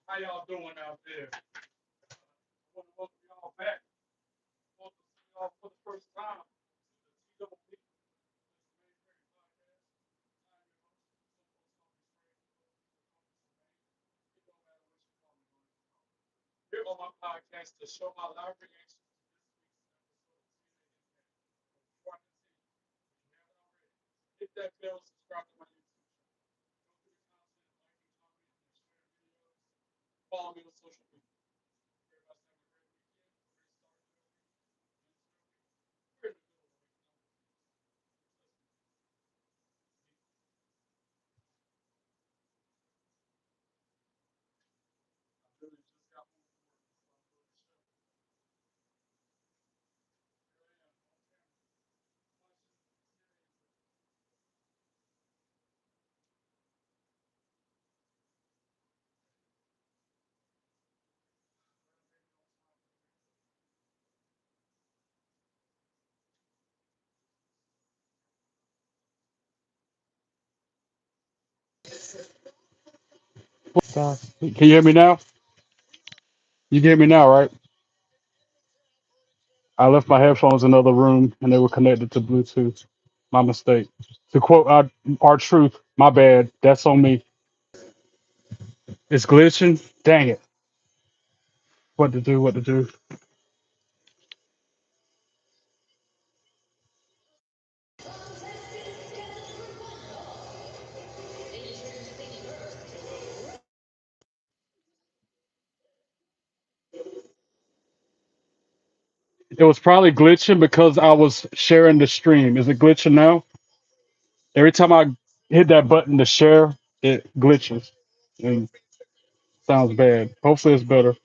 How y'all doing out there? I want to welcome y'all back. Welcome to y'all for the first time to the TWP, Mainframe Podcast. I am your host. Some folks call me Trey, some folks call me Trey. It don't matter what you call me. Here on my podcast to show my live reaction to this week's episode of TNA Impact. Before I continue, if you haven't already, hit that bell, subscribe to my YouTube channel. Go through the content, like and comment, and share videos. Follow me on social media. Everybody's having a great weekend, great start to their week, into their week. We're in the middle of the week now. Let's get it. I literally just got home from work before I started the show. Here I am on camera watching TNA Impact. Glad I made it on time for the next episode. Can you hear me now? You can hear me now, right? I left my headphones in another room and they were connected to Bluetooth. My mistake. To quote our truth, my bad. That's on me. It's glitching. Dang it. What to do? What to do? It was probably glitching because I was sharing the stream. Is it glitching now? Every time I hit that button to share, it glitches and sounds bad. Hopefully it's better.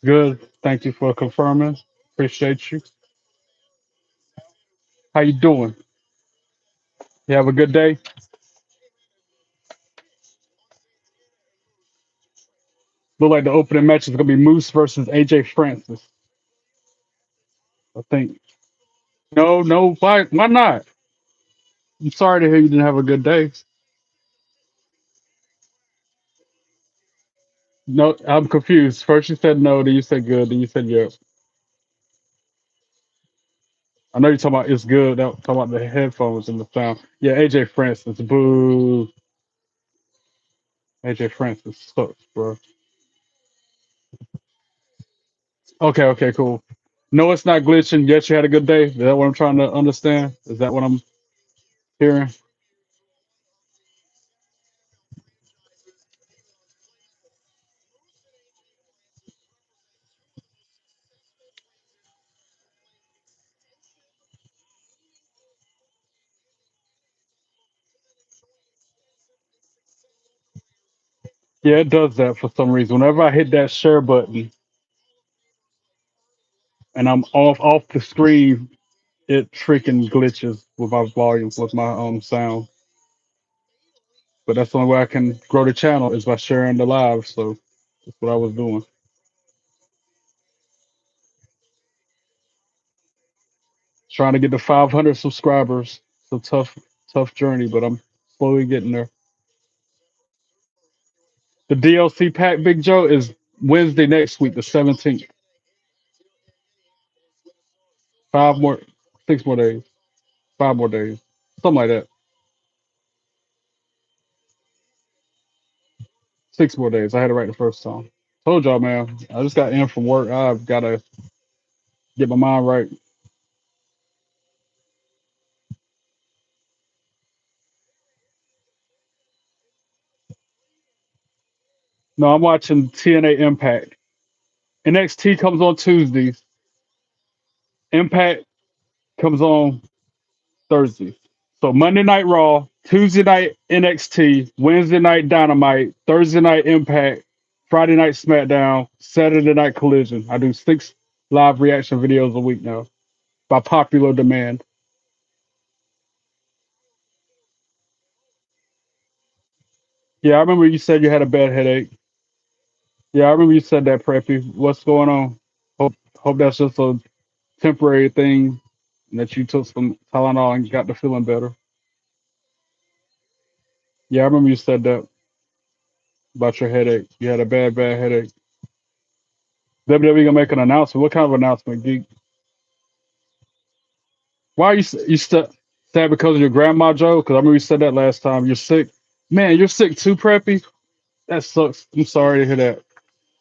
Good. Thank you for confirming. Appreciate you. How you doing? You have a good day? Look like the opening match is gonna be Moose versus AJ Francis. I think. No, no, why not? I'm sorry to hear you didn't have a good day. No, I'm confused. First you said no, then you said good, then you said yes. I know you're talking about it's good. Talking about the headphones and the sound. Yeah, AJ Francis. Boo. AJ Francis sucks, bro. Okay, okay, cool. No, it's not glitching. Yes, you had a good day. Is that what I'm trying to understand? Is that what I'm hearing? Yeah, it does that for some reason. Whenever I hit that share button and I'm off the screen, it freaking glitches with my volume, with my sound. But that's the only way I can grow the channel is by sharing the live. So that's what I was doing. Trying to get to 500 subscribers. It's a tough journey, but I'm slowly getting there. The DLC pack, Big Joe, is Wednesday next week, the 17th. 5 more, 6 more days, 5 more days, something like that. 6 more days. I had it right the first time. Told y'all, man. I just got in from work. I've got to get my mind right. No, I'm watching TNA Impact. NXT comes on Tuesdays. Impact comes on Thursdays. So Monday Night Raw, Tuesday night NXT, Wednesday night Dynamite, Thursday night Impact, Friday night SmackDown, Saturday night Collision. I do 6 live reaction videos a week now by popular demand. Yeah, I remember you said you had a bad headache. Yeah, I remember you said that, Preppy. What's going on? Hope that's just a temporary thing and that you took some Tylenol and got the feeling better. Yeah, I remember you said that. about your headache. You had a bad headache. WWE gonna make an announcement. What kind of announcement, geek? Why are you sad because of your grandma, Joe? Because I remember you said that last time. You're sick. Man, you're sick too, Preppy. That sucks. I'm sorry to hear that.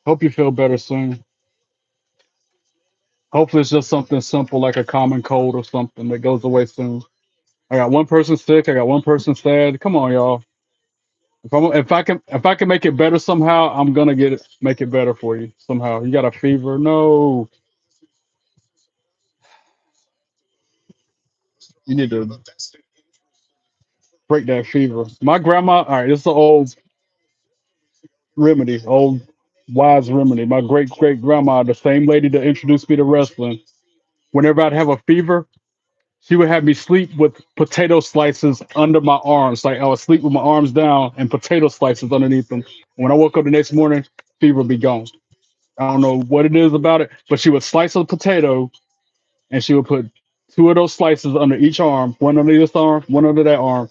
Hope you feel better soon. Hopefully it's just something simple like a common cold or something that goes away soon. I got one person sick. I got one person sad. Come on, y'all. If I can make it better somehow, I'm gonna make it better for you somehow. You got a fever? No, you need to break that fever. My grandma. All right, this is an old remedy, old wise remedy. My great great grandma, the same lady that introduced me to wrestling. Whenever I'd have a fever, she would have me sleep with potato slices under my arms. Like I would sleep with my arms down and potato slices underneath them. When I woke up the next morning, fever would be gone. I don't know what it is about it, but she would slice a potato and she would put two of those slices under each arm, one under this arm, one under that arm,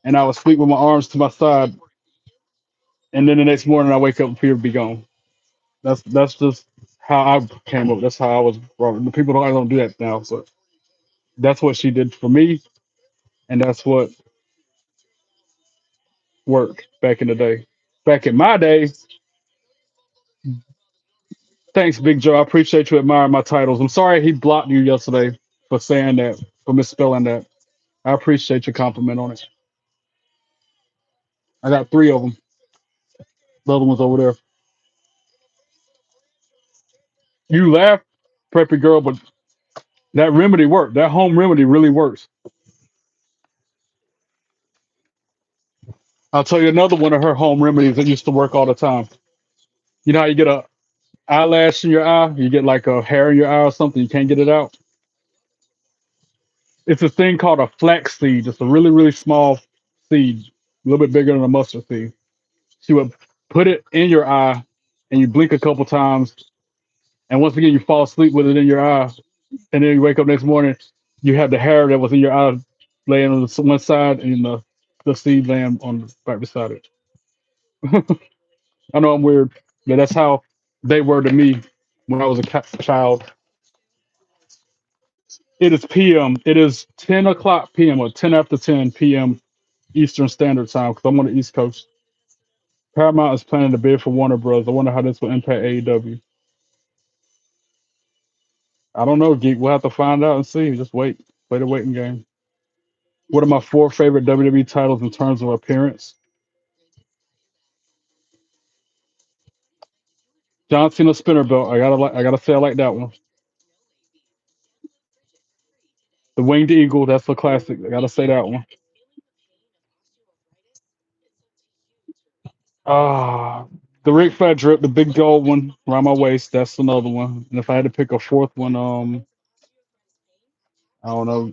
and I would sleep with my arms to my side. And then the next morning, I wake up and fever be gone. That's just how I came up. That's how I was brought. The people don't do that now, but that's what she did for me, and that's what worked back in the day. Back in my day, thanks, Big Joe. I appreciate you admiring my titles. I'm sorry he blocked you yesterday for saying that, for misspelling that. I appreciate your compliment on it. I got three of them. The other one's over there. You laugh, preppy girl, but that remedy worked. That home remedy really works. I'll tell you another one of her home remedies that used to work all the time. You know how you get a eyelash in your eye, you get like a hair in your eye or something, you can't get it out. It's a thing called a flax seed. It's a really, really small seed, a little bit bigger than a mustard seed. She would put it in your eye and you blink a couple times, and once again you fall asleep with it in your eye, and then you wake up next morning, you have the hair that was in your eye laying on the one side and the seed laying on the right beside it. I know I'm weird, but that's how they were to me when I was a child. It is PM. It is 10 o'clock PM or 10 after 10 PM Eastern Standard Time because I'm on the East Coast. Paramount is planning to bid for Warner Bros. I wonder how this will impact AEW. I don't know, Geek. We'll have to find out and see. Just wait. Play the waiting game. What are my four favorite WWE titles in terms of appearance? John Cena spinner belt. I gotta say I like that one. The Winged Eagle. That's a classic. I gotta say that one. Ah, the Ric Flair drip, the big gold one around my waist. That's another one. And if I had to pick a fourth one, I don't know,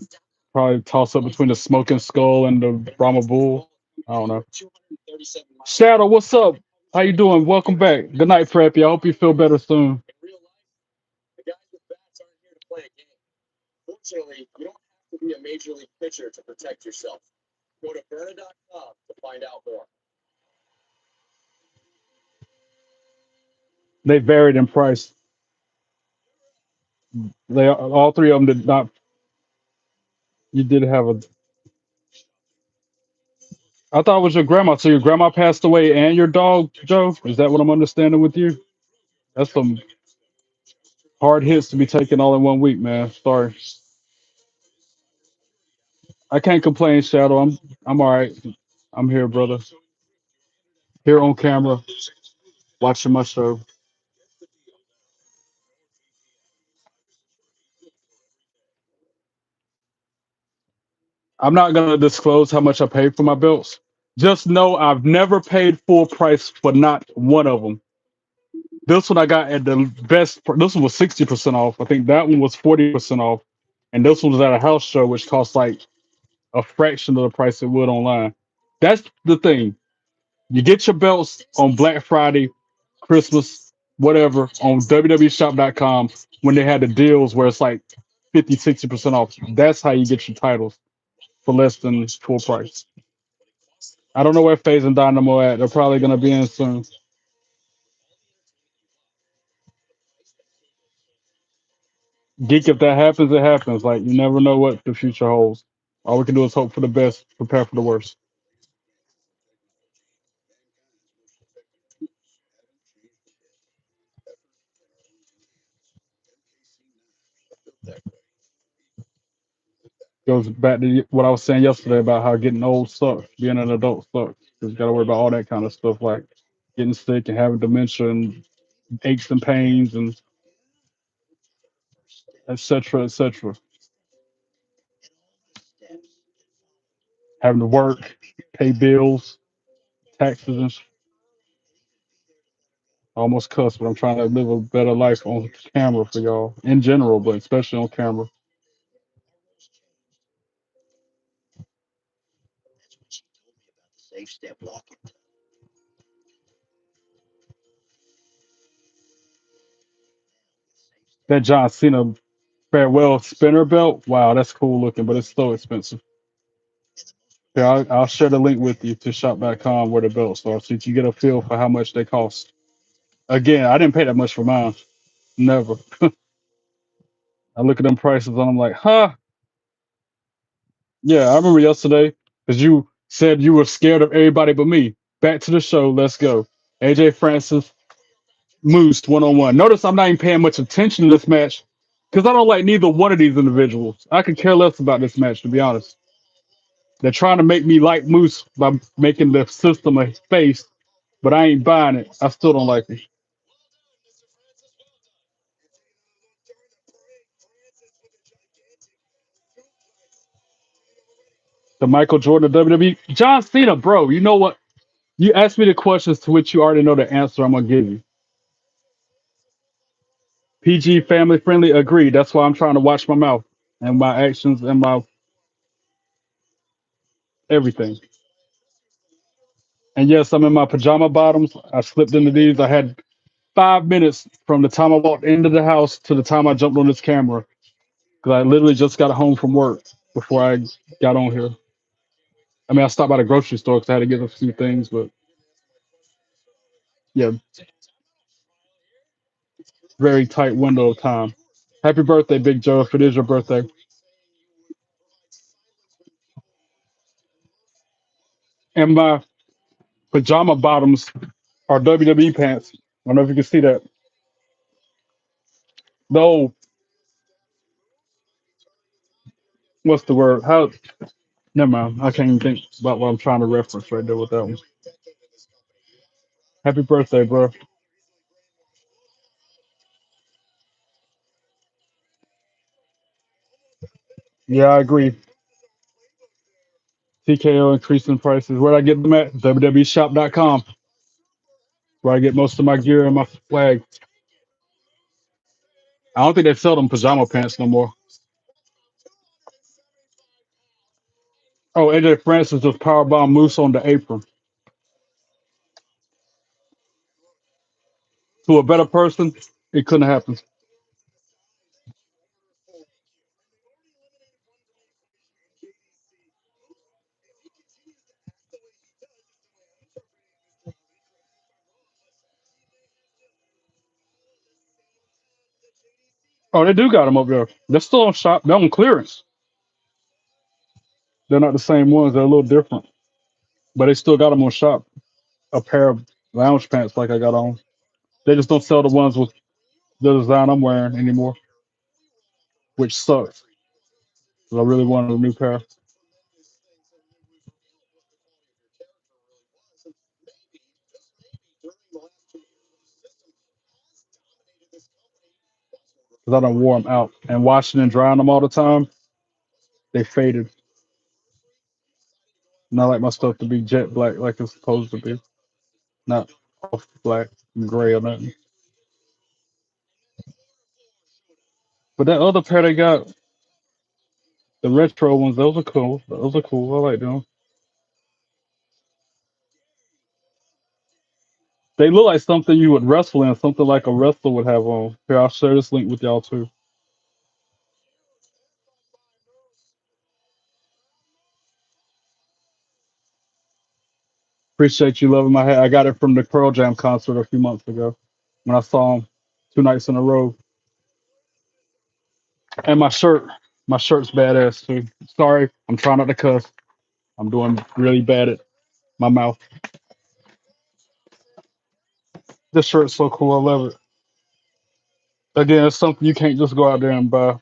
probably toss up between the Smoking Skull and the Brahma Bull. I don't know. Shadow, what's up? How you doing? Welcome back. Good night, Preppy. I hope you feel better soon. They varied in price. They all three of them did not. You did have a. I thought it was your grandma. So your grandma passed away and your dog, Joe. Is that what I'm understanding with you? That's some hard hits to be taken all in 1 week, man. Sorry. I can't complain, Shadow. I'm all right. I'm here, brother. Here on camera, watching my show. I'm not gonna disclose how much I paid for my belts. Just know I've never paid full price for not one of them. This one I got at the best. This one was 60% off. I think that one was 40% off, and this one was at a house show, which cost like a fraction of the price it would online. That's the thing. You get your belts on Black Friday, Christmas, whatever, on www.shop.com when they had the deals where it's like 50, 60% off. That's how you get your titles for less than full price. I don't know where FaZe and Dynamo at. They're probably gonna be in soon. Geek, if that happens, it happens. Like you never know what the future holds. All we can do is hope for the best, prepare for the worst. Goes back to what I was saying yesterday about how getting old sucks, being an adult sucks. Because you got to worry about all that kind of stuff, like getting sick and having dementia and aches and pains and etc. etc. Having to work, pay bills, taxes, and I almost cuss, but I'm trying to live a better life on camera for y'all in general, but especially on camera. That John Cena farewell spinner belt, wow, that's cool looking, but it's so expensive. Yeah, I'll share the link with you to shop.com where the belts are so you can get a feel for how much they cost. Again, I didn't pay that much for mine. Never. I look at them prices and I'm like, huh? Yeah, I remember yesterday because you said you were scared of everybody but me. Back to the show. Let's go. AJ Francis, Moose 1-on-1. Notice I'm not even paying much attention to this match because I don't like neither one of these individuals. I could care less about this match, to be honest. They're trying to make me like Moose by making the system a face, but I ain't buying it. I still don't like it. The Michael Jordan of WWE. John Cena, bro, you know what? You asked me the questions to which you already know the answer I'm going to give you. PG, family friendly, agreed. That's why I'm trying to watch my mouth and my actions and my everything. And yes, I'm in my pajama bottoms. I slipped into these. I had 5 minutes from the time I walked into the house to the time I jumped on this camera because I literally just got home from work before I got on here. I mean, I stopped by the grocery store because I had to get a few things, but yeah, very tight window of time. Happy birthday, Big Joe, if it is your birthday. And my pajama bottoms are WWE pants. I don't know if you can see that. No, what's the word? How? Never mind. I can't even think about what I'm trying to reference right there with that one. Happy birthday, bro. Yeah, I agree. TKO increasing prices. Where I get them at? WWEshop.com. Where I get most of my gear and my flag. I don't think they sell them pajama pants no more. Oh, AJ Francis just powerbomb Moose on the apron. To a better person, it couldn't happen. Oh, they do got them up there. They're still on shop. They're on clearance. They're not the same ones. They're a little different, but they still got them on shop. A pair of lounge pants like I got on. They just don't sell the ones with the design I'm wearing anymore, which sucks. 'Cause I really wanted a new pair. Because I don't wore them out and washing and drying them all the time. They faded. Not like my stuff to be jet black like it's supposed to be. Not off black and gray or nothing. But that other pair they got, the retro ones, those are cool. Those are cool. I like them. They look like something you would wrestle in, something like a wrestler would have on. Here, I'll share this link with y'all too. Appreciate you loving my hair. I got it from the Pearl Jam concert a few months ago when I saw him 2 nights in a row. And my shirt's badass too. Sorry, I'm trying not to cuss. I'm doing really bad at my mouth. This shirt's so cool. I love it. Again, it's something you can't just go out there and buy.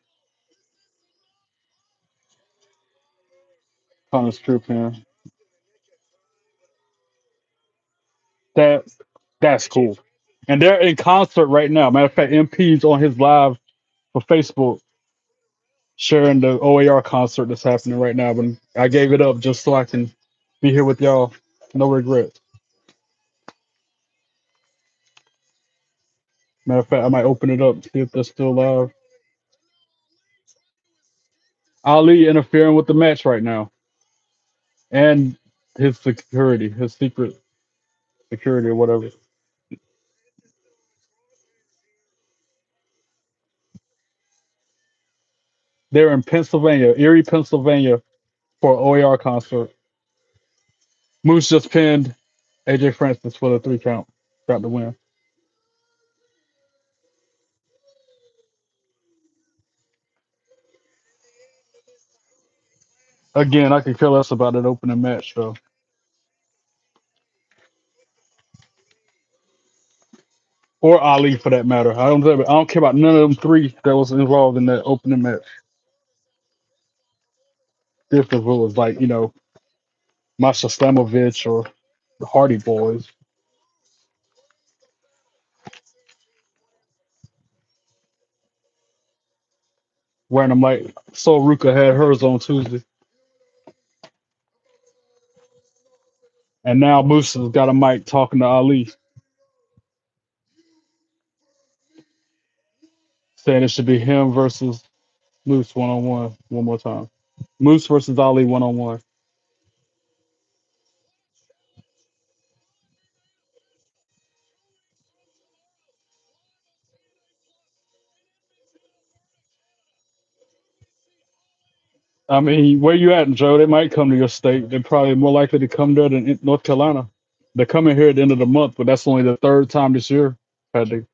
Thomas True Pen. That that's cool. And they're in concert right now. Matter of fact, MP's on his live for Facebook sharing the OAR concert that's happening right now. But I gave it up just so I can be here with y'all. No regrets. Matter of fact, I might open it up, see if they're still live. Ali interfering with the match right now. And his security, his secret security or whatever. They're in Pennsylvania, Erie, Pennsylvania for an OAR concert. Moose just pinned AJ Francis for the 3 count. Got the win. Again, I could care less about that opening match though. Or Ali for that matter. I don't care about none of them three that was involved in that opening match. If it was like, Masha Slamovich or the Hardy Boys. Wearing them like Sol Ruka had hers on Tuesday. And now Moose has got a mic talking to Ali, saying it should be him versus Moose one more time. Moose versus Ali 1-on-1. I mean, where you at, Joe? They might come to your state. They're probably more likely to come there than in North Carolina. They're coming here at the end of the month, but that's only the third time this year. Had to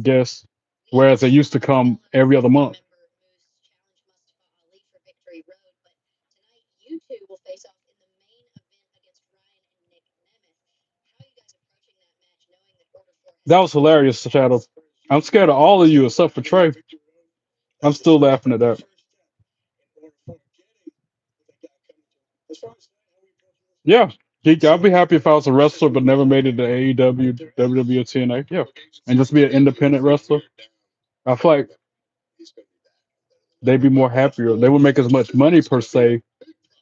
guess. Whereas they used to come every other month. That was hilarious, Shadow. I'm scared of all of you except for Trey. I'm still laughing at that. Yeah, I'd be happy if I was a wrestler but never made it to AEW, WWE, or TNA. Yeah, and just be an independent wrestler. I feel like they'd be more happier. They wouldn't make as much money per se,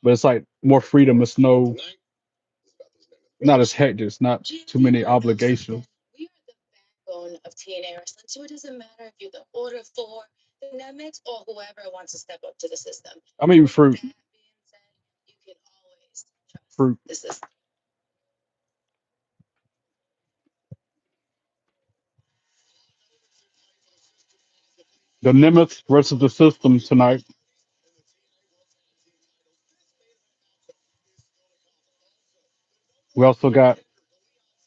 but it's like more freedom. It's not as hectic. It's not too many obligations. I'm eating fruit. Fruit. The Nemeths versus the System tonight. We also got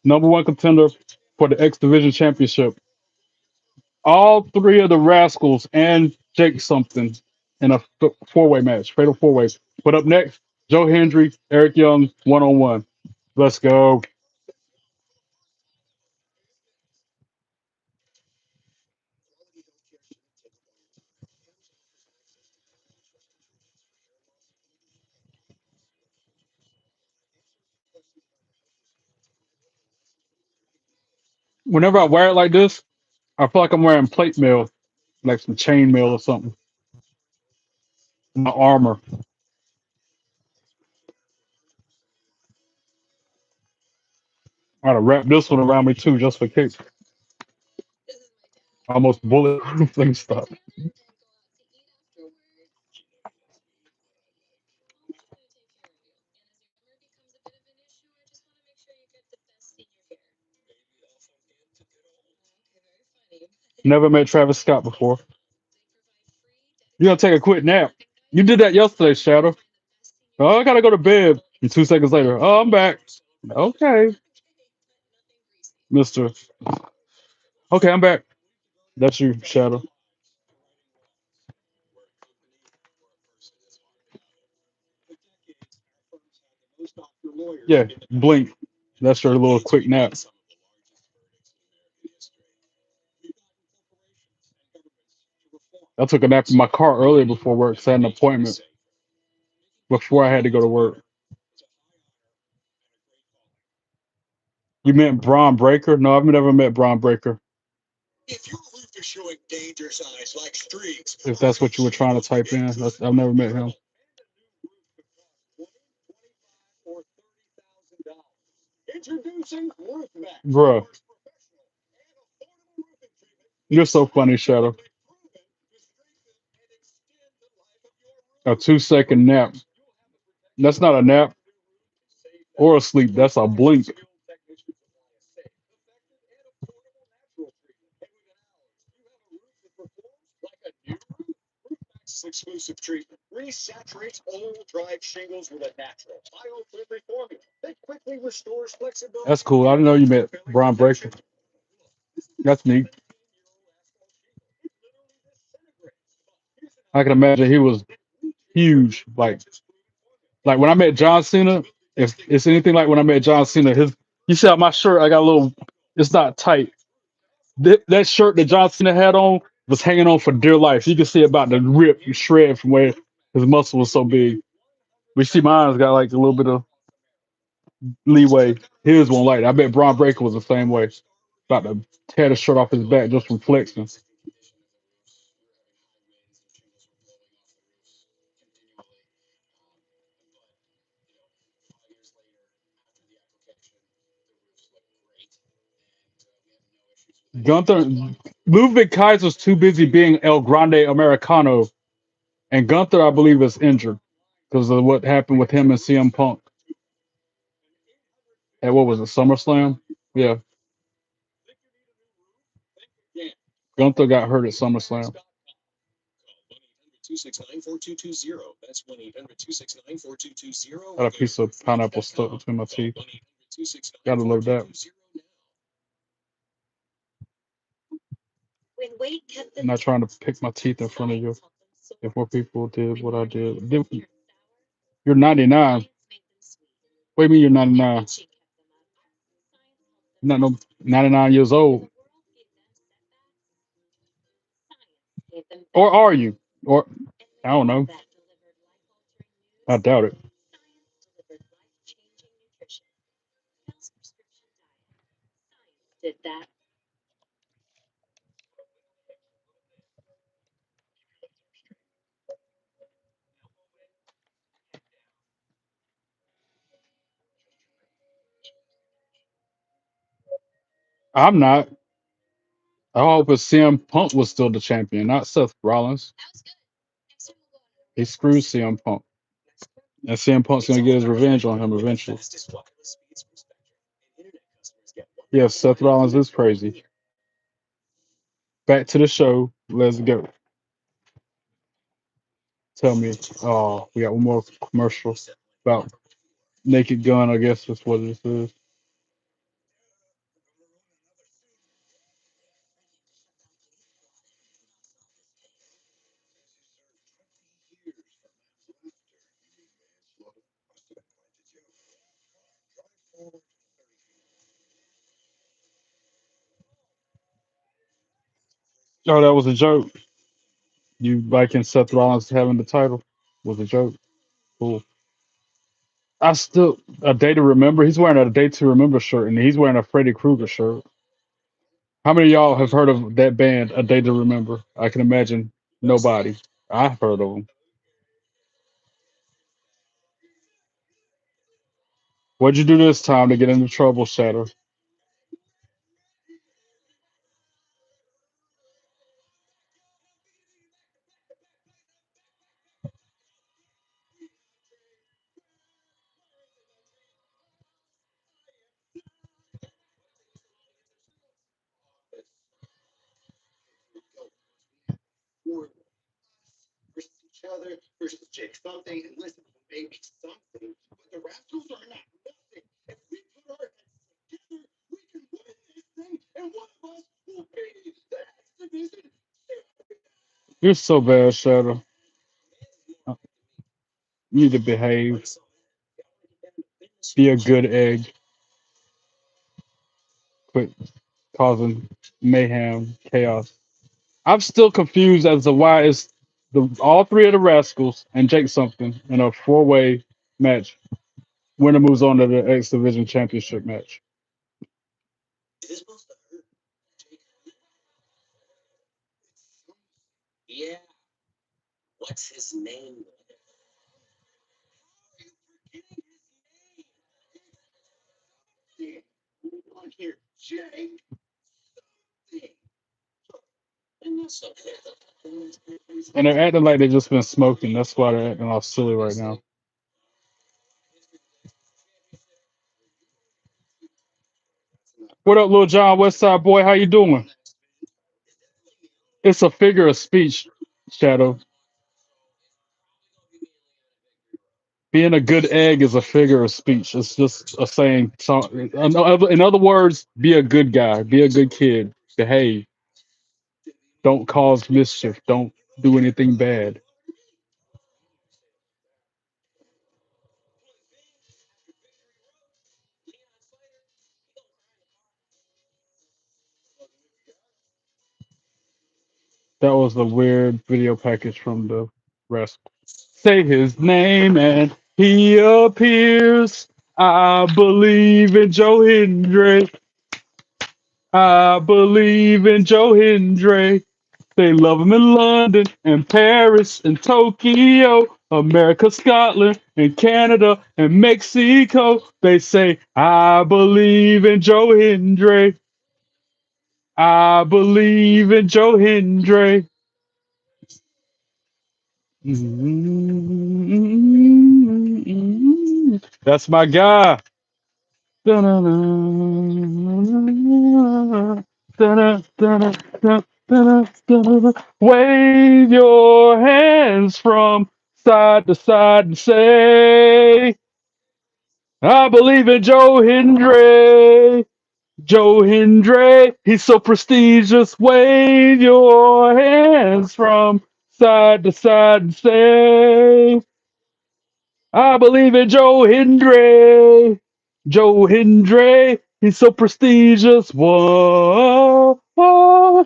number one contender for the X Division Championship. All three of the Rascals and Jake something in a four-way match, fatal four-way. But up next, Joe Hendry, Eric Young, one-on-one. Let's go. Whenever I wear it like this, I feel like I'm wearing plate mail, like some chain mail or something. My armor. I gotta wrap this one around me too, just for kicks. Almost bulletproof thing stuff. Never met Travis Scott before. You gonna take a quick nap? You did that yesterday, Shadow. Oh, I gotta go to bed. And 2 seconds later, oh, I'm back. Okay, Mister. Okay, I'm back. That's you, Shadow. Yeah, blink. That's your little quick nap. I took a nap in my car earlier before work, so I had an appointment before I had to go to work. You met Braun Breaker? No, I've never met Braun Breaker. If that's what you were trying to type in, I've never met him. Bruh, you're so funny, Shadow. A 2 second nap. That's not a nap or a sleep. That's a blink. That's cool. I didn't know you met Braun Breaker. That's neat. I can imagine he was huge. Like when I met John Cena, if it's anything like when I met John Cena, his you see how my shirt I got a little it's not tight. That shirt that John Cena had on was hanging on for dear life. You can see about the rip and shred from where his muscle was so big. We see mine's got like a little bit of leeway. His won't like it. I bet Braun Breaker was the same way. About to tear the shirt off his back just from flexing. Gunther Ludwig Kaiser's too busy being El Grande Americano, and Gunther, I believe, is injured because of what happened with him and CM Punk at what was it, SummerSlam? Yeah, Gunther got hurt at SummerSlam. Got a piece of pineapple stuck between my teeth. Gotta love that. I'm not trying to pick my teeth in front of you. If more people did what I did, you're 99. What do you mean you're 99? You're not no 99 years old, or are you? Or I don't know. I doubt it. I'm not. I hope if CM Punk was still the champion, not Seth Rollins. He screwed CM Punk, and CM Punk's gonna get his revenge on him eventually. Yeah, Seth Rollins is crazy. Back to the show. Let's go. Tell me. Oh, we got one more commercial about Naked Gun. I guess that's what this is. Oh, that was a joke. You liking Seth Rollins having the title was a joke. Cool. I still a day to remember. He's wearing a day to remember shirt, and he's wearing a Freddy Krueger shirt. How many of y'all have heard of that band, A Day to Remember? I can imagine nobody. I've heard of them. What'd you do this time to get into trouble, Shadow? You're so bad, Shadow. You need to behave. Be a good egg. Quit causing mayhem, chaos. I'm still confused as to why it's the all three of the Rascals and Jake something in a four-way match. Winner moves on to the X Division Championship match. And they're acting like they just been smoking. That's why they're acting all silly right now. What up, Lil John Westside boy? How you doing? It's a figure of speech, Shadow. Being a good egg is a figure of speech. It's just a saying. So, in other words, be a good guy. Be a good kid. Behave. Don't cause mischief. Don't do anything bad. That was a weird video package from the rest. Say his name and he appears. I believe in Joe Hendry. I believe in Joe Hendry. They love him in London and Paris and Tokyo, America, Scotland and Canada and Mexico. They say, I believe in Joe Hendry. I believe in Joe Hendry. That's my guy. Wave your hands from side to side and say, I believe in Joe Hendry. Joe Hendry, he's so prestigious. Wave your hands from side to side and say, I believe in Joe Hendry. Joe Hendry, he's so prestigious. Whoa, whoa.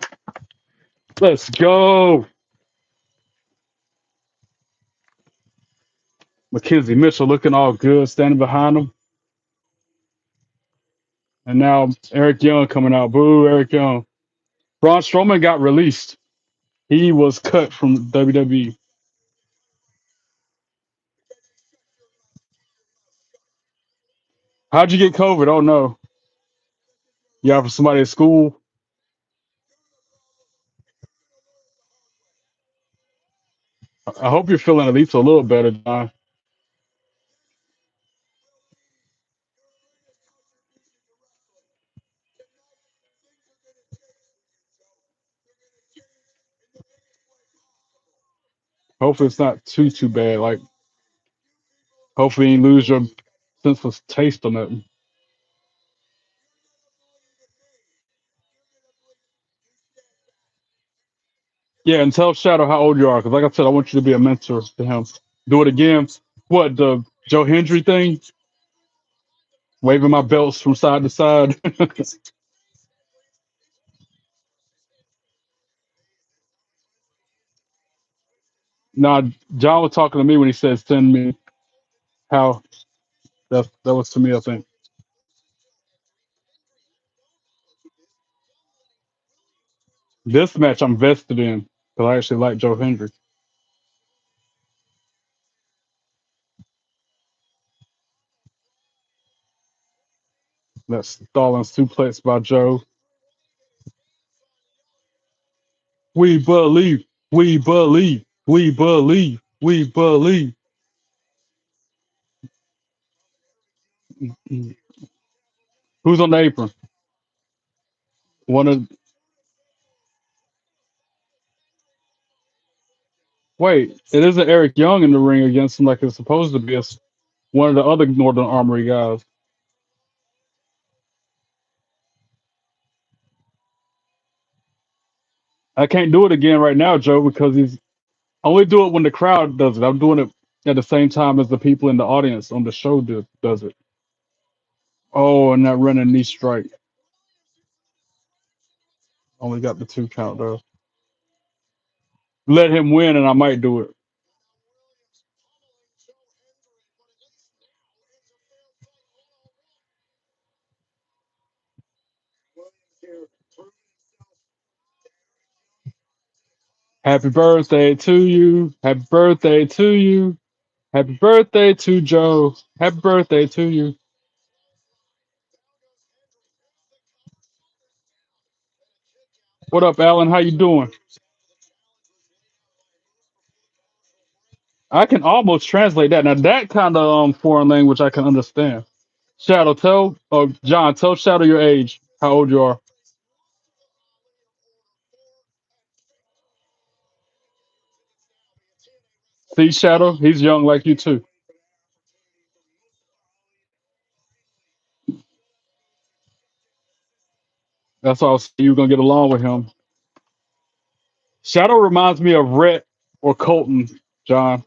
Let's go. Mackenzie Mitchell looking all good, standing behind him. And now Eric Young coming out. Boo, Eric Young. Braun Strowman got released. He was cut from WWE. How'd you get COVID? Oh no. Yeah, from somebody at school. I hope you're feeling at least a little better, John. Hopefully it's not too bad. Like hopefully you lose your sense of taste on it. Yeah, and tell Shadow how old you are, because like I said, I want you to be a mentor to him. Do it again. What, the Joe Hendry thing? Waving my belts from side to side. Nah, John was talking to me when he said send me how that was to me, I think. This match I'm vested in because I actually like Joe Hendry. That stalling suplex by Joe. We believe, we believe, we believe, we believe. Who's on the apron? One of Wait, it isn't Eric Young in the ring against him like it's supposed to be. It's one of the other Northern Armory guys. I can't do it again right now, Joe, because he's I only do it when the crowd does it. I'm doing it at the same time as the people in the audience on the show does it. Oh, and that running knee strike. Only got the 2 count though. Let him win, and I might do it. Happy birthday to you. Happy birthday to you. Happy birthday to Joe. Happy birthday to you. What up, Alan? How you doing? I can almost translate that. Now that kind of foreign language I can understand. Shadow, tell John, tell Shadow your age, how old you are. See, Shadow, he's young like you too. That's all. You were gonna get along with him. Shadow reminds me of Rhett or Colton, John.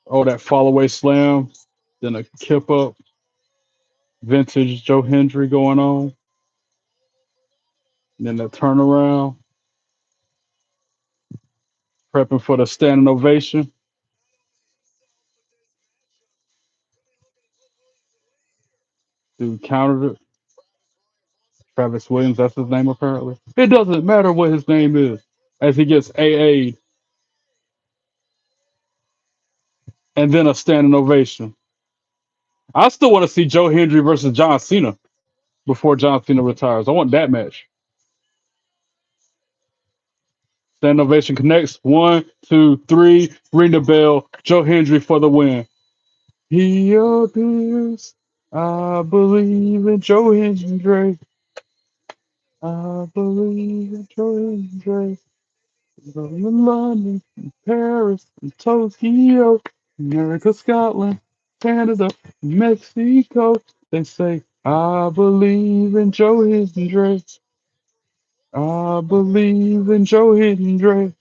Oh, that fall away slam, then a kip up, vintage Joe Hendry going on, and then the turnaround, prepping for the standing ovation. Dude countered it. Travis Williams, that's his name apparently. It doesn't matter what his name is, as he gets AA'd, and then a standing ovation. I still want to see Joe Hendry versus John Cena before John Cena retires. I want that match. Standing ovation connects. One, two, three. Ring the bell. Joe Hendry for the win. He appears. I believe in Joe Hendry. I believe in Joe Hendry. In London, in Paris, in Tokyo, America, Scotland, Canada, Mexico. They say, I believe in Joe Hendry. I believe in Joe Hendry.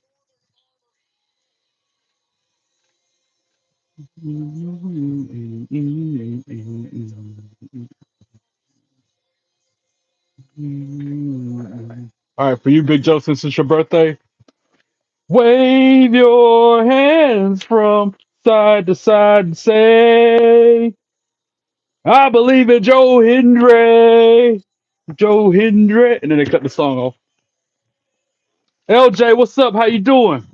All right, for you, Big Joe, since it's your birthday, wave your hands from side to side and say, I believe in Joe Hendry. Joe Hendry. And then they cut the song off. LJ, what's up? How you doing?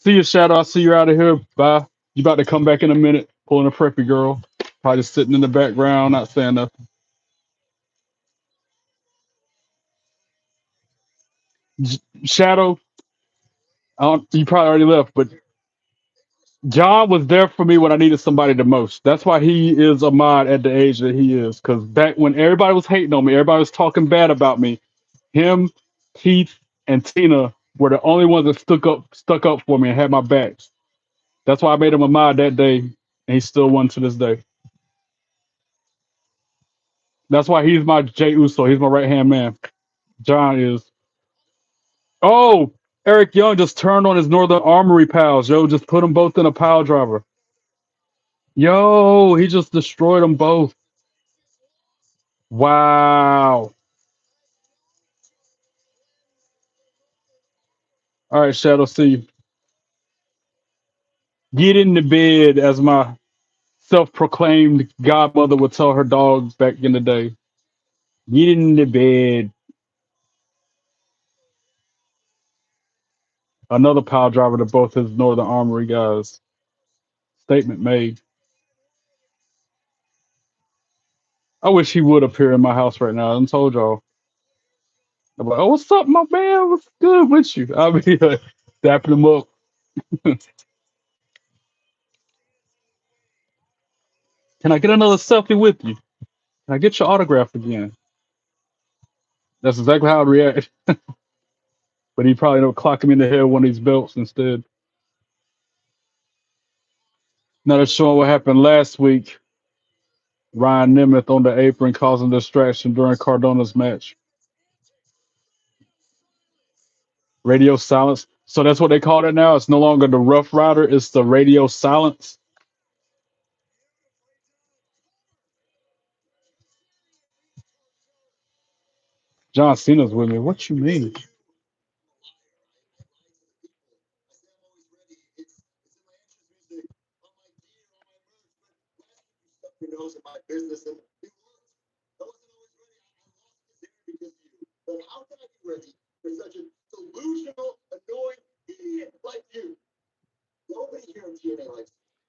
See you, Shadow. I'll see you out of here. Bye. You about to come back in a minute, pulling a preppy girl. Probably just sitting in the background, not saying nothing. Shadow, you probably already left, but John was there for me when I needed somebody the most. That's why he is a mod at the age that he is. Because back when everybody was hating on me, everybody was talking bad about me, him, Keith, and Tina were the only ones that stuck up for me and had my backs. That's why I made him a mod that day, and he's still one to this day. That's why he's my Jay Uso. He's my right hand man. John is. Oh, Eric Young just turned on his Northern Armory pals. Yo, just put them both in a pile driver. Yo, he just destroyed them both. Wow. All right, Shadow, see you. Get in the bed, as my self-proclaimed godmother would tell her dogs back in the day. Get in the bed. Another pile driver to both his Northern Armory guys. Statement made. I wish he would appear in my house right now. I done told y'all. I'm like, oh, what's up, my man? What's good with you? I'll be dapping him up. Can I get another selfie with you? Can I get your autograph again? That's exactly how I'd react. But he probably don't clock him in the head with one of these belts instead. Now that's showing what happened last week. Ryan Nemeth on the apron causing distraction during Cardona's match. Radio silence. So that's what they call it now. It's no longer the Rough Rider. It's the radio silence. John Cena's with me. What you mean?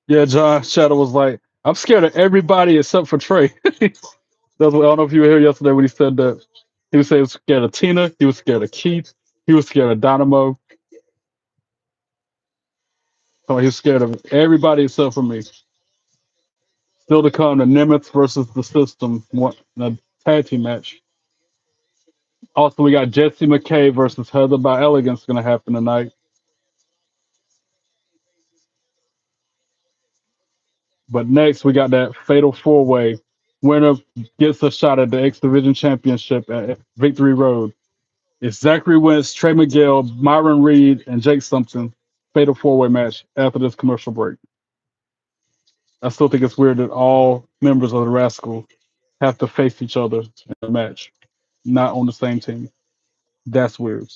Yeah, John Shadow was like, I'm scared of everybody except for Trey. That's what I don't know if you were here yesterday when he said that. He was saying he was scared of Tina. He was scared of Keith. He was scared of Dynamo. So he was scared of everybody except for me. Still to come, the Nemeths versus the System, one a tag team match. Also, we got Jessie McKay versus Heather by Elegance going to happen tonight. But next, we got that fatal four way. Winner gets a shot at the X Division Championship at Victory Road. It's Zachary Wentz, Trey Miguel, Myron Reed, and Jake Something. Fatal four way match after this commercial break. I still think it's weird that all members of the Rascal have to face each other in a match, not on the same team. That's weird.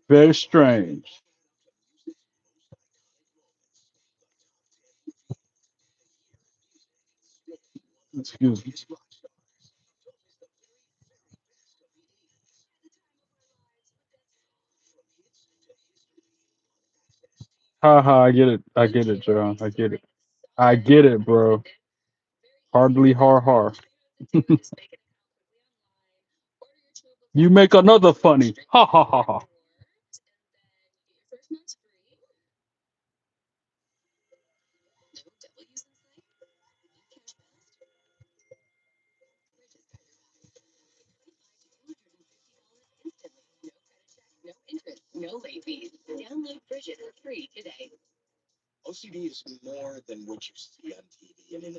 Very strange. Excuse me. Ha ha, I get it. I get it, John. I get it. I get it, bro. Hardly har har. You make another funny. Ha ha ha ha.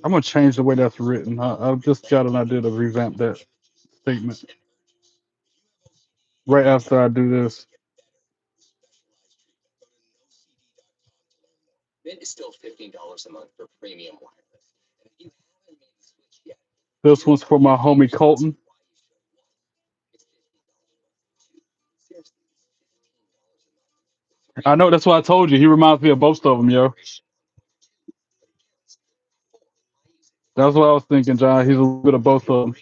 I'm gonna change the way that's written. I've just got an idea to revamp that statement right after I do this. This one's for my homie Colton. I know that's why I told you. He reminds me of both of them, yo. That's what I was thinking, John. He's a little bit of both of them.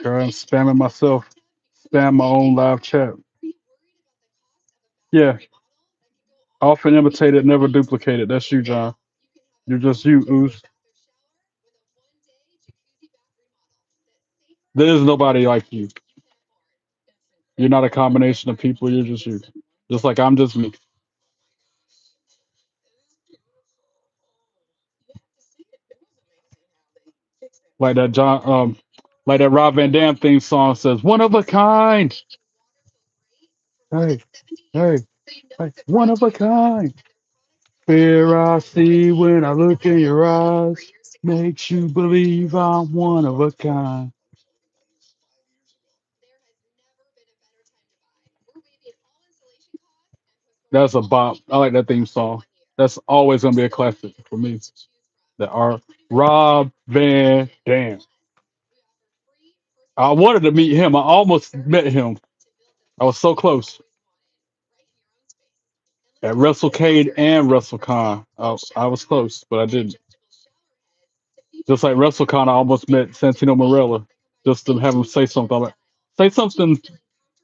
Girl, I'm spamming myself. Spam my own live chat. Yeah, often imitated, never duplicated. That's you, John. You're just you, Ooze. There is nobody like you. You're not a combination of people. You're just you. Just like I'm just me. Like that like that Rob Van Dam theme song says, "One of a kind." Hey, hey, hey, one of a kind. Fear I see when I look in your eyes makes you believe I'm one of a kind. That's a bop. I like that theme song. That's always gonna be a classic for me. The art Rob Van Dam. I wanted to meet him. I almost met him. I was so close at WrestleCade and WrestleCon. I was close, but I didn't. Just like WrestleCon, I almost met Santino Marella just to have him say something. I'm like, say something,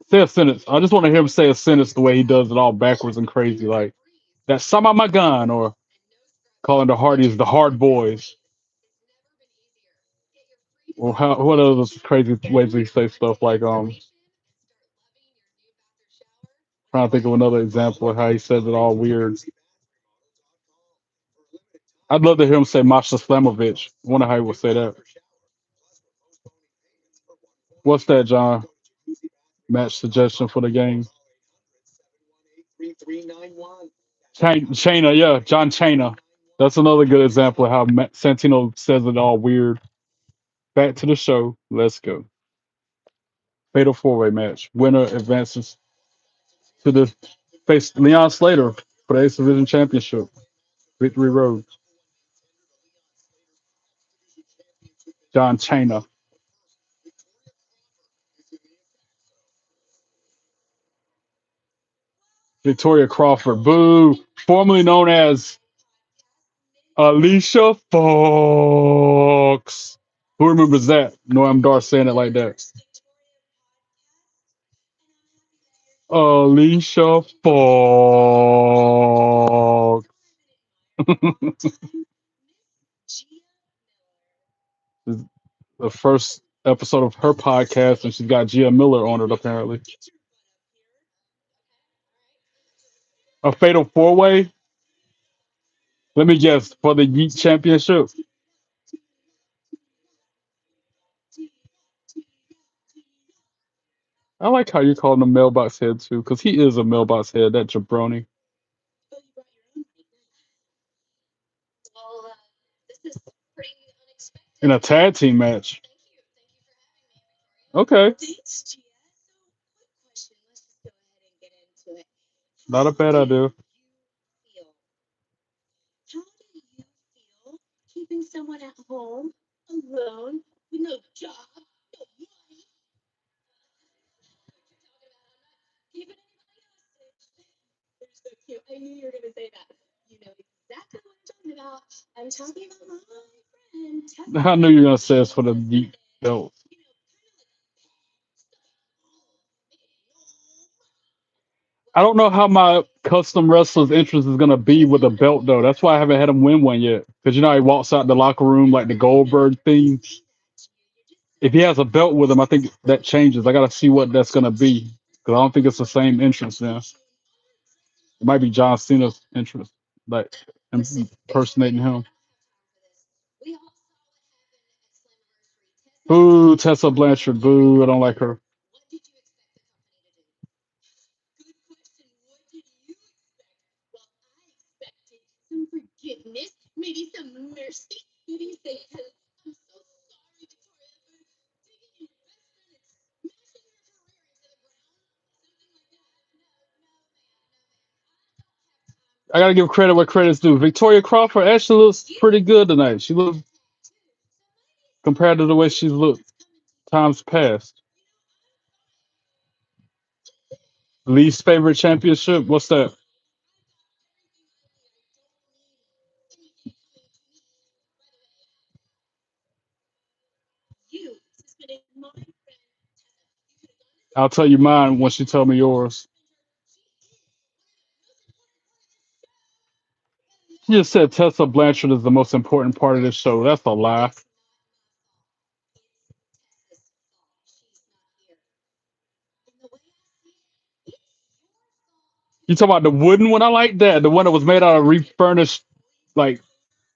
say a sentence. I just want to hear him say a sentence the way he does it all backwards and crazy, like that's some of my gun, or calling the Hardys the Hard Boys. Well, what other crazy ways we say stuff like trying to think of another example of how he says it all weird. I'd love to hear him say Masha Slamovich. I wonder how he would say that. What's that, John? Match suggestion for the game. Chaina, yeah, John Chaina. That's another good example of how Santino says it all weird. Back to the show. Let's go. Fatal four way match. Winner advances to the face Leon Slater for the Ace Division Championship. Victory Road. John Chaina. Victoria Crawford. Boo. Formerly known as Alicia Fox. Who remembers that? Noam Dar saying it like that. Alicia Fox. The first episode of her podcast, and she's got Gia Miller on it apparently. A fatal four way. Let me guess for the Yeet Championship. I like how you call him a mailbox head too, because he is a mailbox head. That jabroni in a tag team match. Okay, not a bad idea. I knew you were gonna say it's for the Yeet belt. I don't know how my custom wrestler's interest is gonna be with a belt though. That's why I haven't had him win one yet. Because you know how he walks out the locker room like the Goldberg thing. If he has a belt with him, I think that changes. I gotta see what that's gonna be. Because I don't think it's the same entrance now. It might be John Cena's entrance, like impersonating him. Boo, Tessa Blanchard. Boo, I don't like her. I gotta give credit where credit's due. Victoria Crawford actually looks pretty good tonight. She looks compared to the way she's looked times past. Least favorite championship? What's that? I'll tell you mine once you tell me yours. You just said Tessa Blanchard is the most important part of this show. That's a lie. You talking about the wooden one? I like that. The one that was made out of refurnished like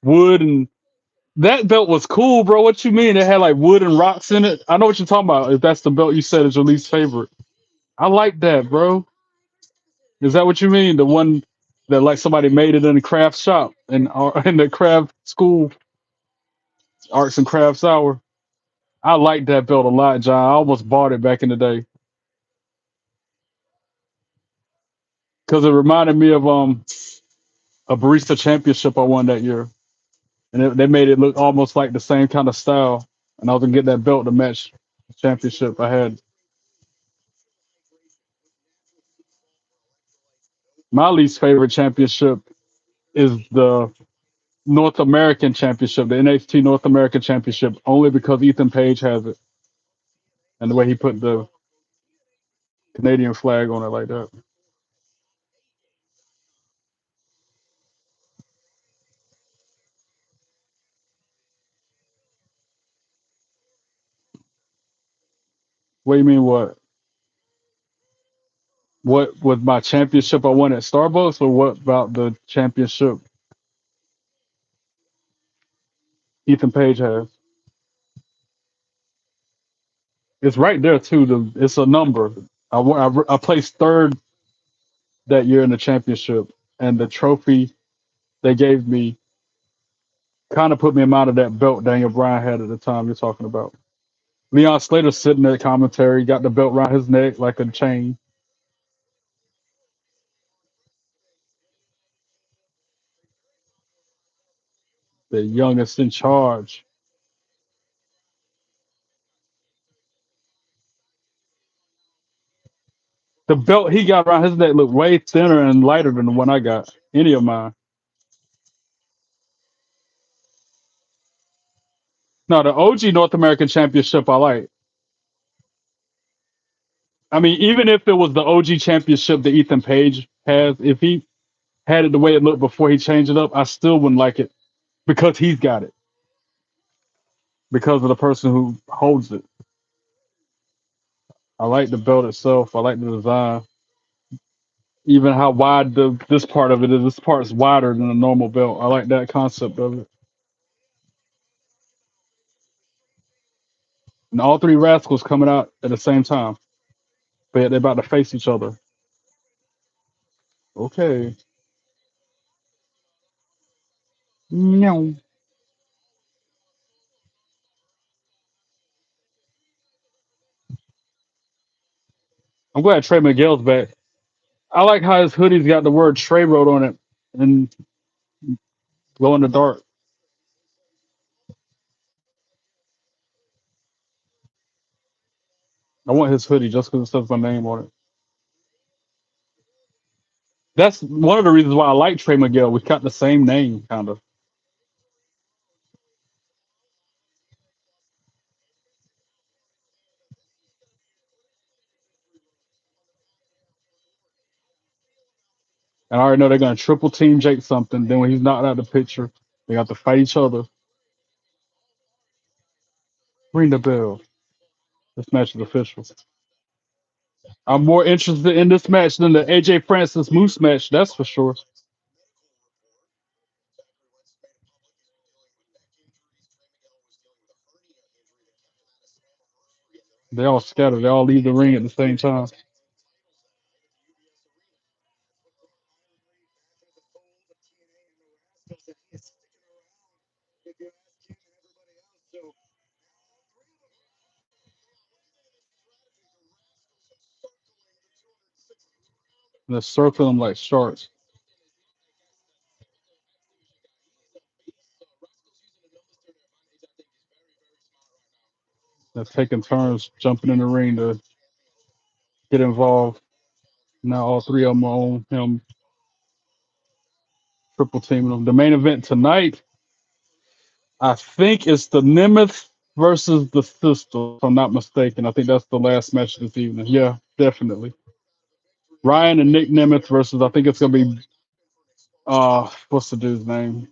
wood and that belt was cool, bro. What you mean? It had like wood and rocks in it. I know what you're talking about. If that's the belt you said is your least favorite, I like that, bro. Is that what you mean? The one that like somebody made it in a craft shop and in the craft school, arts and crafts hour. I like that belt a lot, John. I almost bought it back in the day because it reminded me of a barista championship I won that year, and they made it look almost like the same kind of style. And I was gonna get that belt to match the championship I had. My least favorite championship is the North American Championship, the NXT North American Championship, only because Ethan Page has it and the way he put the Canadian flag on it like that. What do you mean? What with my championship I won at Starbucks, or what about the championship Ethan Page has? It's right there too. It's a number. I placed third that year in the championship, and the trophy they gave me kind of put me in mind of that belt Daniel Bryan had at the time you're talking about. Leon Slater sitting at commentary, got the belt around his neck like a chain. The youngest in charge. The belt he got around his neck looked way thinner and lighter than the one I got. Any of mine. No, the OG North American Championship I like. I mean, even if it was the OG Championship that Ethan Page has, if he had it the way it looked before he changed it up, I still wouldn't like it because he's got it. Because of the person who holds it. I like the belt itself. I like the design. Even how wide this part of it is. This part's wider than a normal belt. I like that concept of it. And all three rascals coming out at the same time. But they're about to face each other. Okay. No. I'm glad Trey Miguel's back. I like how his hoodie's got the word Trey wrote on it and glow in the dark. I want his hoodie just because it says my name on it. That's one of the reasons why I like Trey Miguel. We got the same name, kind of. And I already know they're going to triple team Jake something. Then when he's knocked out the picture, they got to fight each other. Ring the bell. This match is official. I'm more interested in this match than the AJ Francis Moose match, that's for sure. They all scatter. They all leave the ring at the same time. And they circle them like sharks. They're taking turns jumping in the ring to get involved. Now all three of them are on him, triple teaming them. The main event tonight, I think it's the Nemeths versus the Sisters, if I'm not mistaken. I think that's the last match of this evening. Yeah, definitely. Ryan and Nick Nemeth versus, I think it's going to be, what's the dude's name?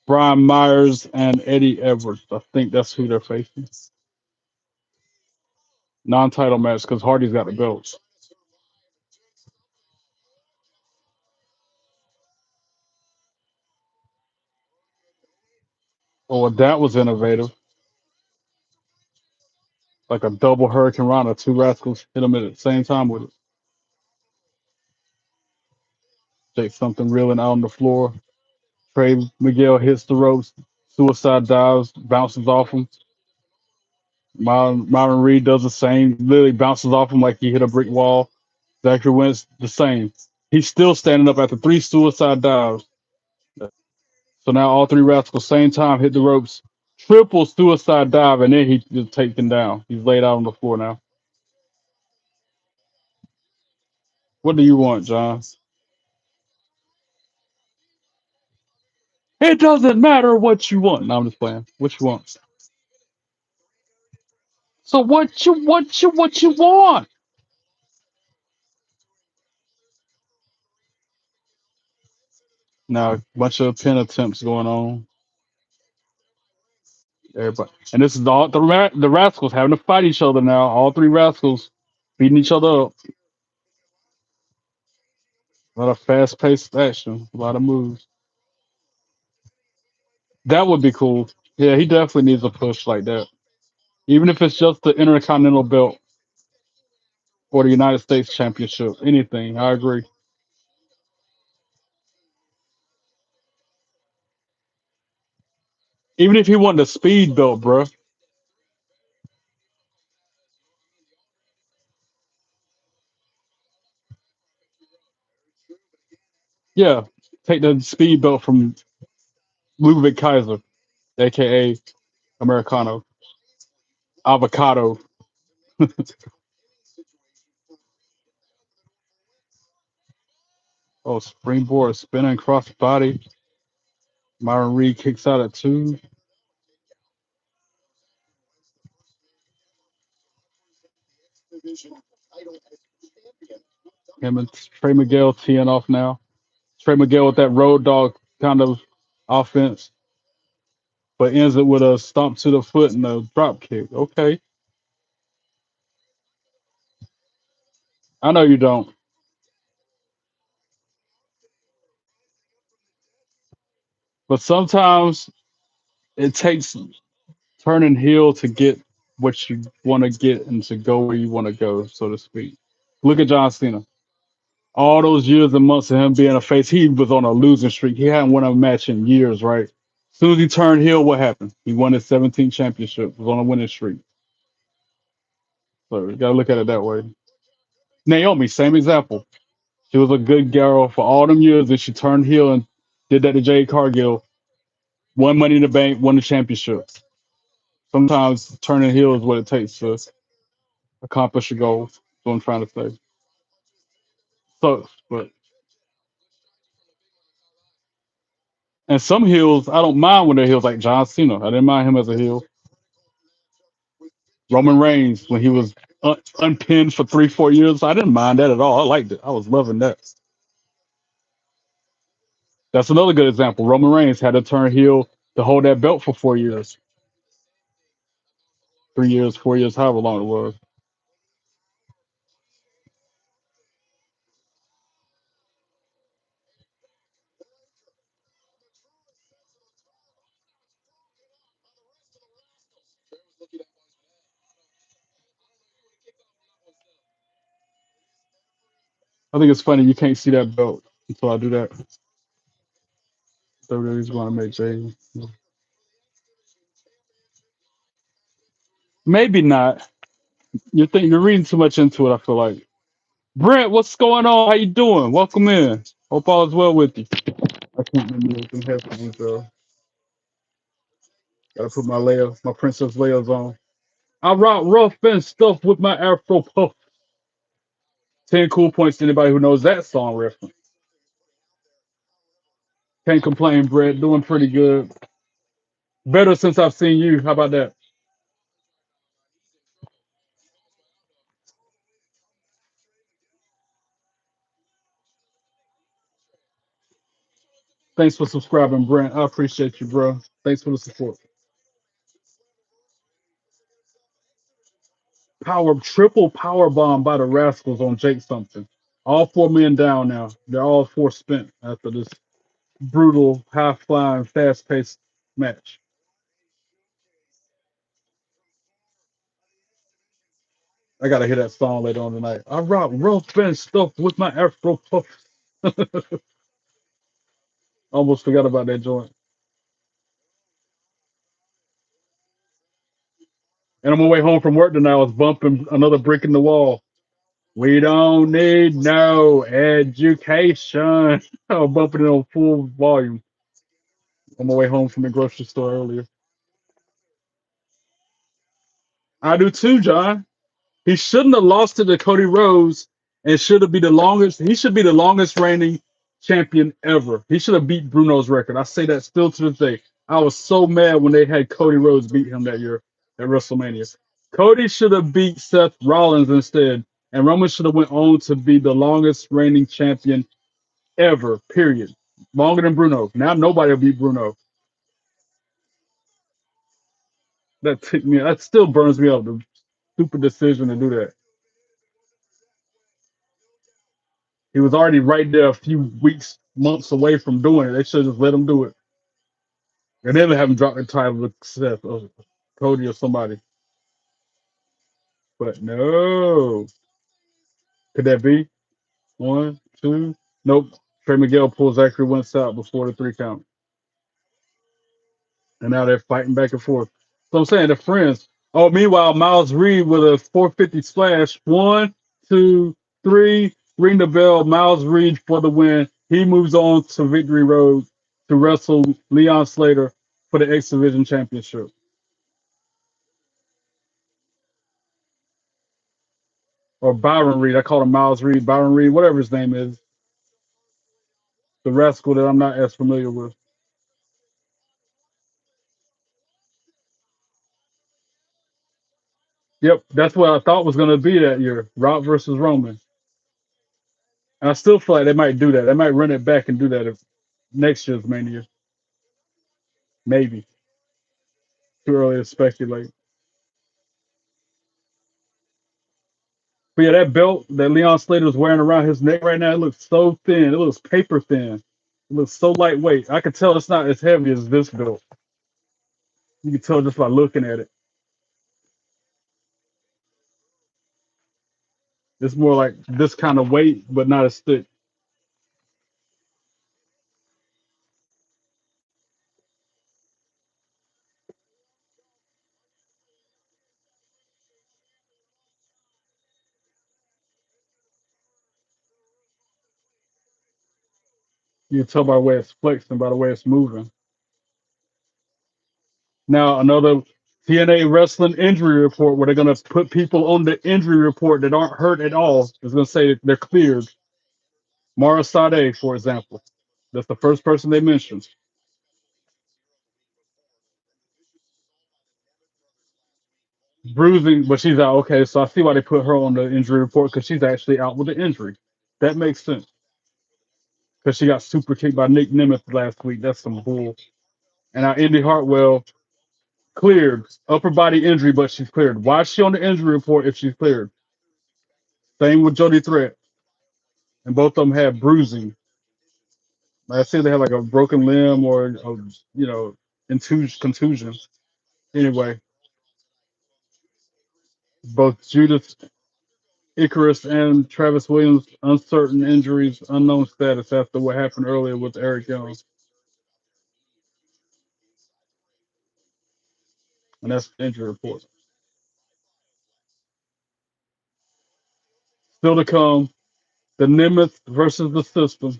Brian Myers and Eddie Edwards. I think that's who they're facing. Non-title match because Hardy's got the belts. Oh, well, that was innovative. Like a double Hurricane Rana. Two rascals hit them at the same time with it. Jake something reeling out on the floor. Trey Miguel hits the ropes. Suicide dives, bounces off him. Myron Reed does the same. Literally bounces off him like he hit a brick wall. Zachary Wentz the same. He's still standing up after three suicide dives. So now all three rascals same time hit the ropes. Triple suicide dive, and then he just taken down. He's laid out on the floor now. What do you want, John? It doesn't matter what you want. No, I'm just playing. What you want? So what you want? Now a bunch of pin attempts going on. Everybody, and this is all the rascals having to fight each other now. All three rascals beating each other up. A lot of fast paced action, a lot of moves. That would be cool. Yeah, he definitely needs a push like that. Even if it's just the Intercontinental belt or the United States Championship, anything. I agree. Even if he won the speed belt, bro. Yeah, take the speed belt from Ludwig Kaiser, aka Americano, Avocado. Oh, springboard spinning cross body. Myron Reed kicks out at two. Him and Trey Miguel teeing off now. Trey Miguel with that road dog kind of offense, but ends it with a stomp to the foot and a drop kick. Okay, I know you don't, but sometimes it takes turning heel to get what you want to get and to go where you want to go, so to speak. Look at John Cena. All those years and months of him being a face, he was on a losing streak. He hadn't won a match in years, right? As soon as he turned heel, what happened? He won his 17th championship, was on a winning streak. So you gotta look at it that way. Naomi, same example. She was a good girl for all them years, and she turned heel and did that to Jade Cargill. Won Money in the Bank, won the championship. Sometimes turning heel is what it takes to accomplish your goals. That's what I'm trying to say. So, but and some heels, I don't mind when they're heels, like John Cena. I didn't mind him as a heel. Roman Reigns when he was unpinned for 3, 4 years, I didn't mind that at all. I liked it. I was loving that. That's another good example. Roman Reigns had to turn heel to hold that belt for 4 years, 3 years, 4 years, however long it was. I think it's funny you can't see that belt until I do that. WWE's going to make Jay. Maybe not. You're reading too much into it. I feel like Brent, what's going on? How you doing? Welcome in. Hope all is well with you. I can't remember some headphones. Gotta put my princess layers on. I rock rough and stuff with my Afro puff. 10 cool points to anybody who knows that song reference. Can't complain, Brett. Doing pretty good. Better since I've seen you. How about that? Thanks for subscribing, Brent. I appreciate you, bro. Thanks for the support. Triple power bomb by the Rascals on Jake something. All 4 men down now. They're all four spent after this brutal, high flying, fast paced match. I gotta hear that song later on tonight. I rock rough and stuff with my Afro puff. Almost forgot about that joint. And on my way home from work tonight, I was bumping another brick in the wall. We don't need no education. I was bumping it on full volume on my way home from the grocery store earlier. I do too, John. He shouldn't have lost it to Cody Rhodes and should have be the longest. He should be the longest reigning champion ever. He should have beat Bruno's record. I say that still to this day. I was so mad when they had Cody Rhodes beat him that year at WrestleMania. Cody should have beat Seth Rollins instead, and Roman should have went on to be the longest reigning champion ever. Period. Longer than Bruno. Now nobody will beat Bruno. That ticked me. That still burns me up. The stupid decision to do that. He was already right there, a few weeks, months away from doing it. They should just let him do it, and then have him drop the title to Seth or Cody or somebody. But no, could that be one, two? Nope. Trey Miguel pulls Zachary Wentz out before the 3 count, and now they're fighting back and forth. So I'm saying they're friends. Oh, meanwhile, Miles Reed with a 450 splash. One, two, three. Ring the bell. Miles Reed for the win. He moves on to Victory Road to wrestle Leon Slater for the X Division Championship. Or Byron Reed. I call him Miles Reed, Byron Reed, whatever his name is. The rascal that I'm not as familiar with. Yep, that's what I thought was going to be that year. Rock versus Roman. And I still feel like they might do that. They might run it back and do that if next year's Mania. Maybe. Too early to speculate. But yeah, that belt that Leon Slater's wearing around his neck right now, it looks so thin. It looks paper thin. It looks so lightweight. I can tell it's not as heavy as this belt. You can tell just by looking at it. It's more like this kind of weight, but not as thick. You can tell by the way it's flexing, by the way it's moving. Now another TNA wrestling injury report where they're gonna put people on the injury report that aren't hurt at all. It's gonna say they're cleared. Mara Sade, for example. That's the first person they mentioned. Bruising, but she's out. Okay, so I see why they put her on the injury report because she's actually out with an injury. That makes sense because she got super kicked by Nick Nemeth last week. That's some bull. And now Indy Hartwell cleared upper body injury, but she's cleared. Why is she on the injury report if she's cleared? Same with Jody Threat, and both of them had bruising. I see they had like a broken limb or you know contusion. Anyway, both Judith Icarus and Travis Williams uncertain injuries, unknown status after what happened earlier with Eric Young, and that's the injury report. Still to come, the Nemeths versus the System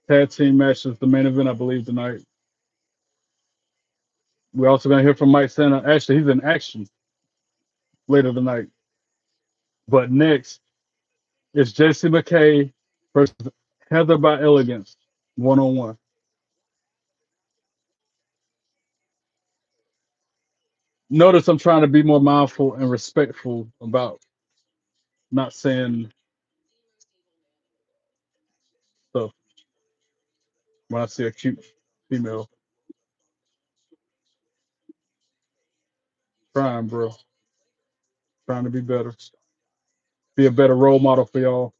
tag team match is the main event, I believe, tonight. We're also going to hear from Mike Santana. Actually, he's in action later tonight. But next is Jessie McKay versus Heather by Elegance, 1-on-1. Notice I'm trying to be more mindful and respectful about not saying stuff when I see a cute female. Trying, bro. Trying to be better. Be a better role model for y'all.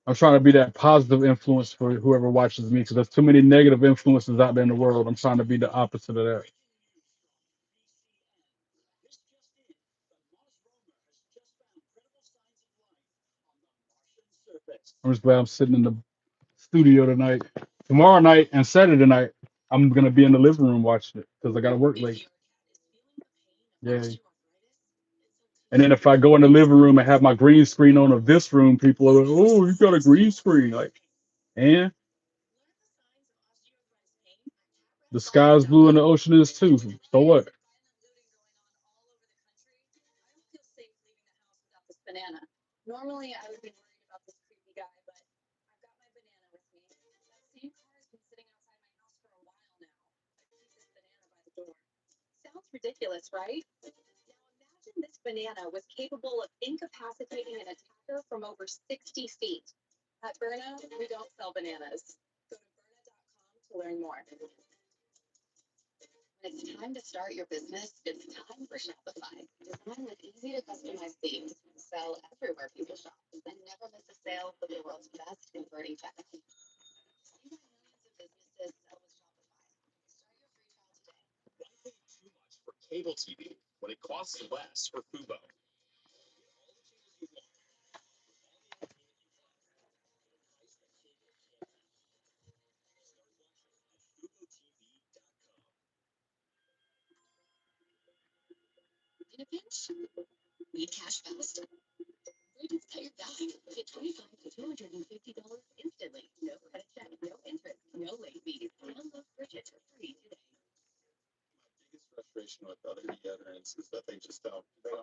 I'm trying to be that positive influence for whoever watches me because there's too many negative influences out there in the world. I'm trying to be the opposite of that. I'm just glad I'm sitting in the studio tonight. Tomorrow night and Saturday night, I'm gonna be in the living room watching it because I gotta work late. Yeah. And then if I go in the living room and have my green screen on of this room, people are like, "Oh, you got a green screen!" Like, and the sky's blue and the ocean is too. So what?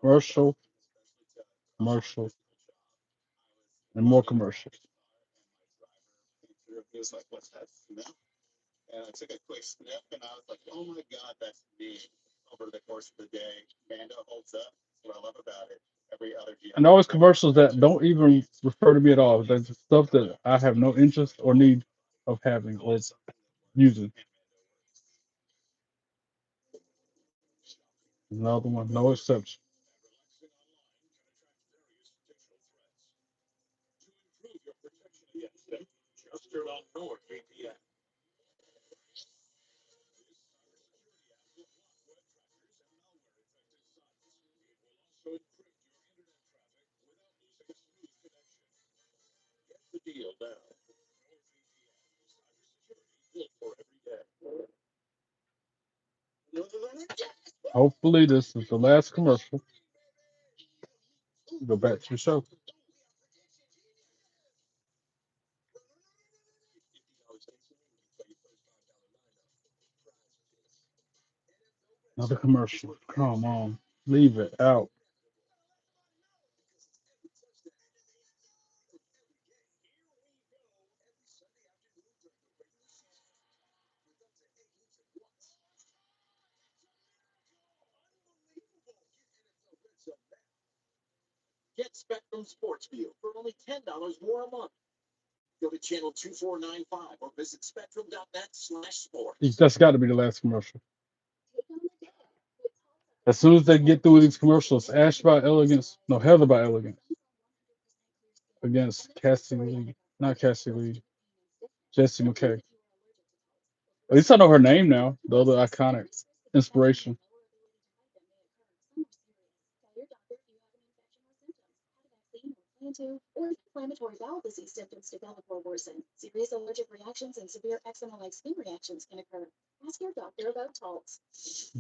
Commercial, commercial, and more commercials. And always commercials that don't even refer to me at all. That's just stuff that I have no interest or need of having or using. Another one, no exception. Hopefully, this is the last commercial. Go back to the show. Another commercial. Come on, leave it out. That's got to be the last commercial. As soon as they get through these commercials, Ash by Elegance, no, Heather by Elegance against Cassie Lee, not Cassie Lee, Jessie McKay. At least I know her name now. The other iconic inspiration.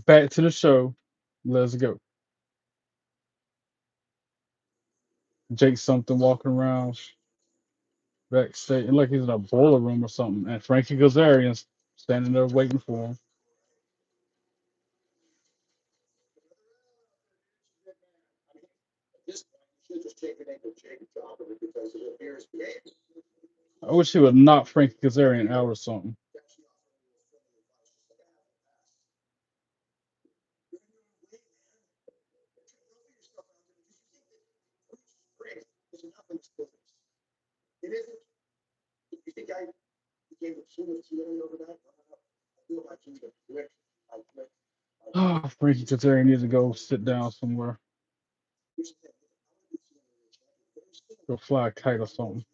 Back to the show. Let's go. Jake something walking around backstage, like he's in a boiler room or something, and Frankie Kazarian's standing there waiting for him. I wish he would knock Frankie Kazarian out or something. Oh, Frankie Kazarian needs to go sit down somewhere, go fly a kite or something.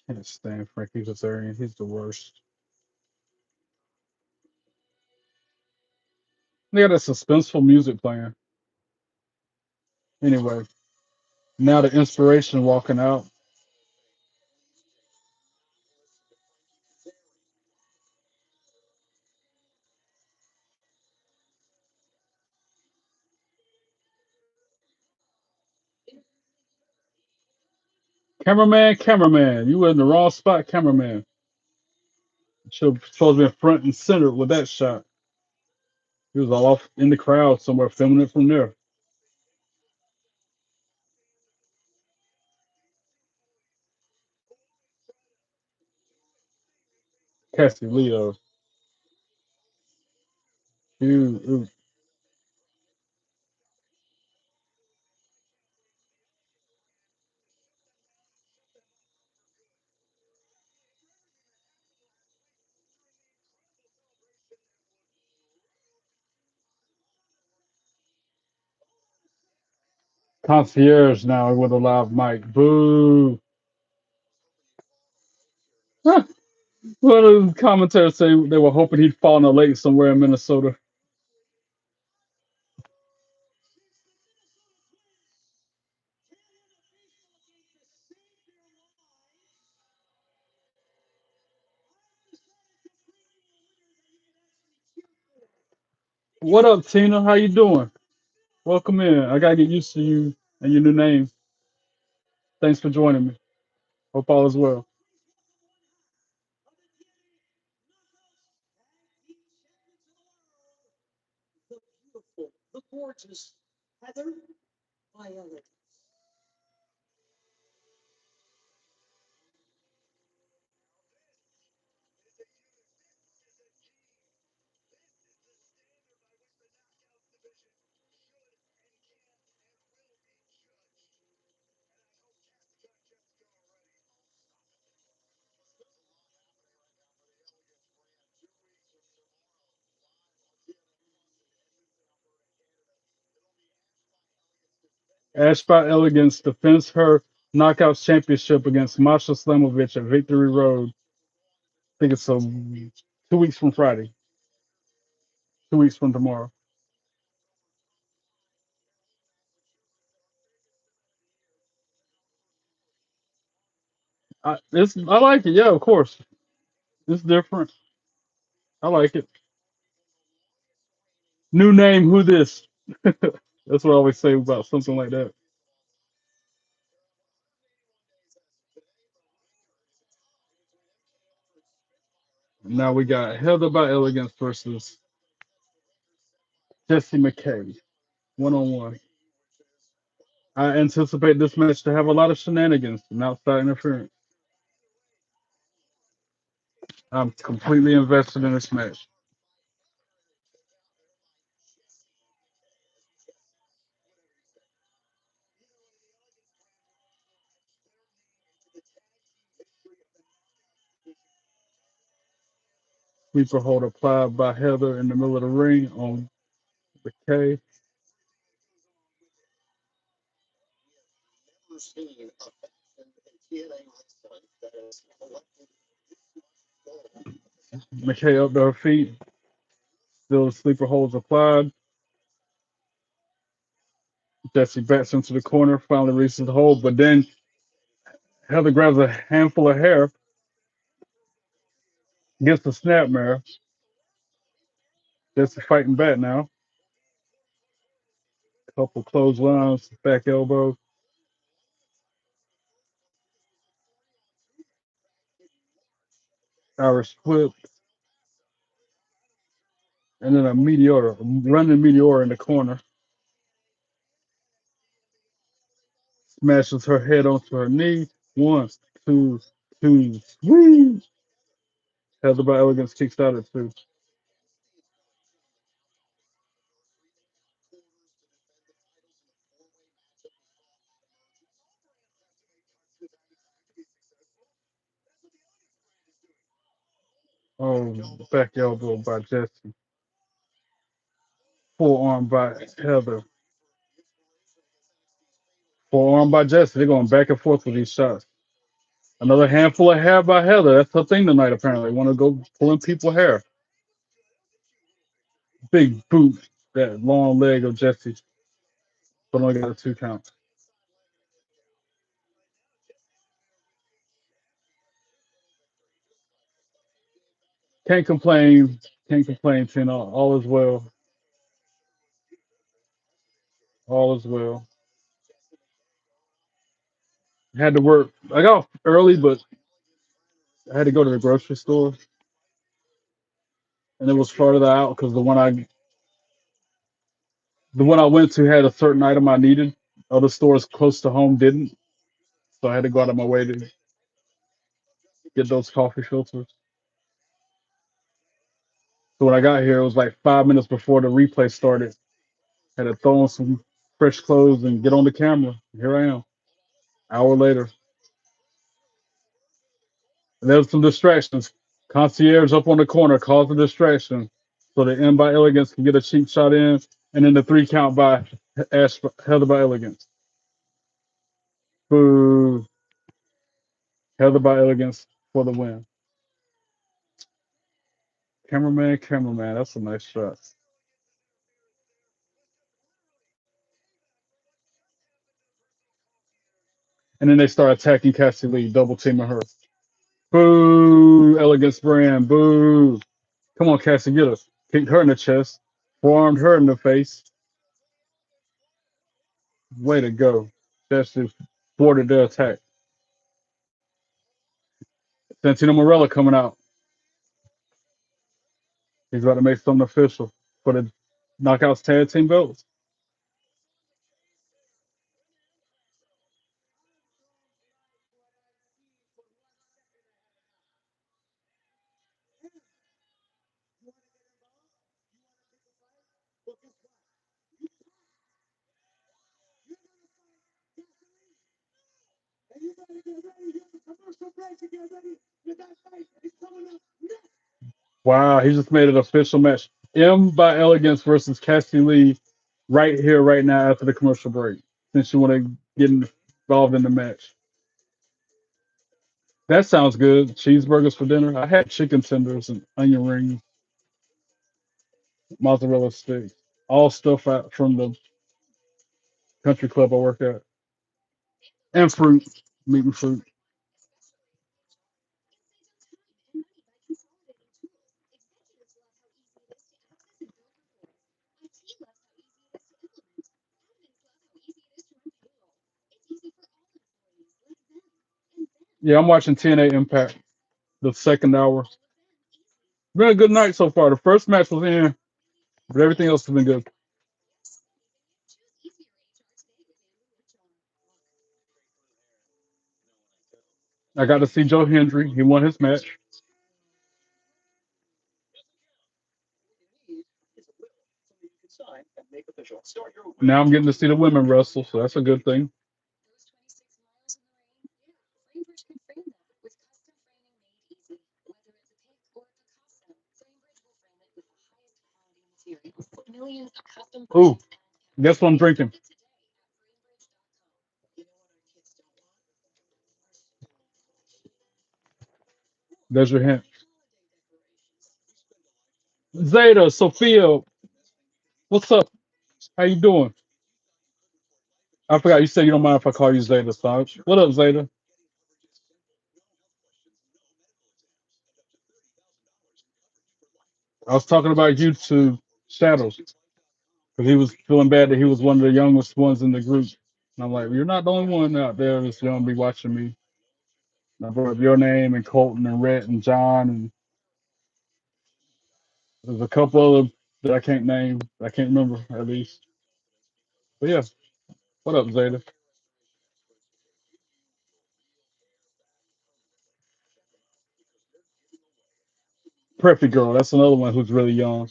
Can't stand Frankie Kazarian. He's the worst. They got that suspenseful music playing. Anyway, now the inspiration walking out. Cameraman, you were in the wrong spot, cameraman. Should supposed to be front and center with that shot. He was all off in the crowd somewhere, filming it from there. Cassie Leo, you concierge now with a live mic. Boo. Huh. One of the commentators say they were hoping he'd fall in a lake somewhere in Minnesota. What up, Tina? How you doing? Welcome in. I gotta get used to you and your new name. Thanks for joining me. Hope all is well. Ashby Elegance defends her Knockouts championship against Masha Slamovich at Victory Road. I think it's 2 weeks from Friday. 2 weeks from tomorrow. I like it. Yeah, of course. It's different. I like it. New name, who this? That's what I always say about something like that. Now we got Heather by Elegance versus Jessie McKay, 1-on-1. I anticipate this match to have a lot of shenanigans and outside interference. I'm completely invested in this match. Sweeper hold applied by Heather in the middle of the ring on McKay. McKay up to her feet. Still sleeper holds applied. Jessie backs into the corner, finally reaches the hold, but then Heather grabs a handful of hair, gets the snapmare. Jessie fighting back now. Couple clotheslines, back elbow, Irish whip, and then a meteor, running meteor in the corner. Smashes her head onto her knee. One, two, two. Woo! Heather by Elegance kicks out at two. Oh, back elbow by Jessie. Forearm by Heather. Forearm by Jessie. They're going back and forth with these shots. Another handful of hair by Heather. That's her thing tonight, apparently. Want to go pulling people's hair. Big boot. That long leg of Jessie. But only got a 2 count. Can't complain. Can't complain, Tina. All is well. All is well. Had to work. I got off early, but I had to go to the grocery store, and it was further out because the one I went to had a certain item I needed. Other stores close to home didn't, so I had to go out of my way to get those coffee filters. So when I got here, it was like 5 minutes before the replay started. Had to throw on some fresh clothes and get on the camera. Here I am, hour later. And there was some distractions. Concierge up on the corner caused a distraction, so the end by Elegance can get a cheap shot in, and then the three count by Heather by Elegance. Boo! Heather by Elegance for the win. Cameraman, cameraman, that's a nice shot. And then they start attacking Cassie Lee, double teaming her. Boo! Elegance brand. Boo! Come on, Cassie, get her. Kicked her in the chest. Forearmed her in the face. Way to go. That's just thwarted their attack. Santino Morella coming out. He's about to make something official for the Knockouts Tag Team belts. Wow, he just made an official match. M by Elegance versus Cassie Lee right here, right now after the commercial break. Since you want to get involved in the match. That sounds good. Cheeseburgers for dinner. I had chicken tenders and onion rings, mozzarella sticks, all stuff out from the country club I work at, and fruit, meat and fruit. Yeah, I'm watching TNA Impact, the second hour. Been a good night so far. The first match was in, but everything else has been good. I got to see Joe Hendry. He won his match. Now I'm getting to see the women wrestle, so that's a good thing. Ooh, guess what I'm drinking? There's your hint. Zeta, Sophia, what's up? How you doing? I forgot you said you don't mind if I call you Zeta, so what up, Zeta? I was talking about you to Shadows because he was feeling bad that he was one of the youngest ones in the group. And I'm like, you're not the only one out there that's gonna be watching me. And I brought up your name and Colton and Rhett and John and there's a couple other that I can't name, I can't remember at least. But yeah, what up, Zeta? Preppy girl, that's another one who's really young.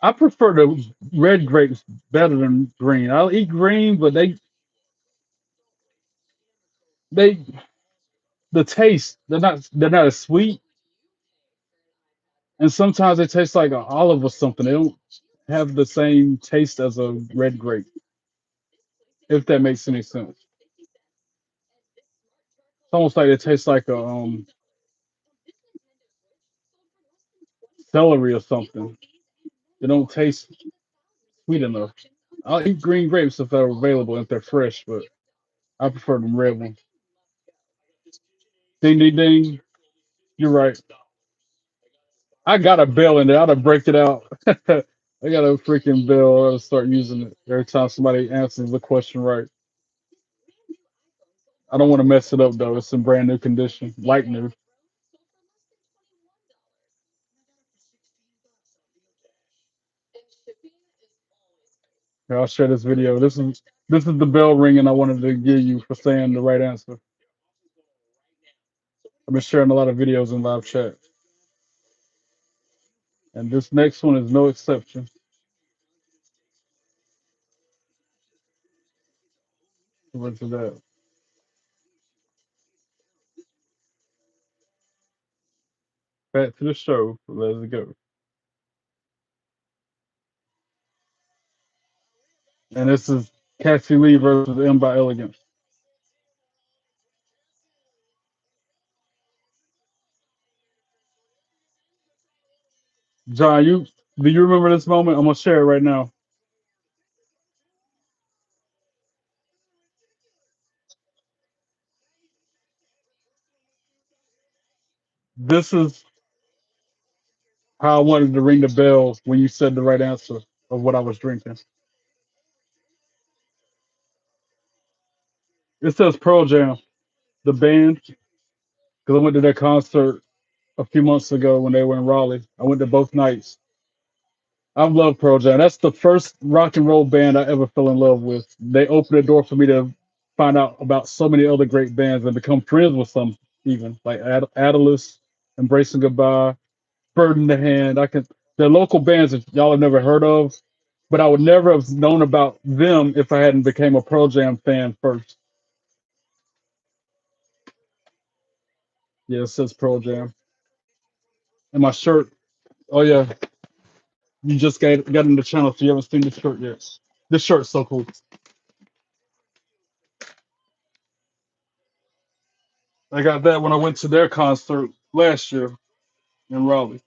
I prefer the red grapes better than green. I'll eat green, but they the taste they're not as sweet, and sometimes they taste like an olive or something. They don't have the same taste as a red grape, if that makes any sense. It's almost like it tastes like a celery or something. They don't taste sweet enough. I'll eat green grapes if they're available, if they're fresh, but I prefer them red ones. Ding, ding, ding. You're right. I got a bell in there. I'd have break it out. I got a freaking bell. I'll start using it every time somebody answers the question right. I don't want to mess it up though. It's in brand new condition, like new. Here, I'll share this video. This is the bell ringing I wanted to give you for saying the right answer. I've been sharing a lot of videos in live chat, and this next one is no exception. What's that? Back to the show. Let's go. And this is Cassie Lee versus M by Elegance. John, do you remember this moment? I'm gonna share it right now. This is how I wanted to ring the bell when you said the right answer of what I was drinking. It says Pearl Jam, the band, because I went to their concert a few months ago when they were in Raleigh. I went to both nights. I love Pearl Jam. That's the first rock and roll band I ever fell in love with. They opened the door for me to find out about so many other great bands and become friends with some, even like Atlas, Embracing Goodbye, Bird in the Hand. They're local bands that y'all have never heard of, but I would never have known about them if I hadn't became a Pearl Jam fan first. Yeah, it says Pearl Jam. And my shirt, oh yeah, you just got in the channel, so you haven't seen this shirt yet. This shirt's so cool. I got that when I went to their concert last year in Raleigh.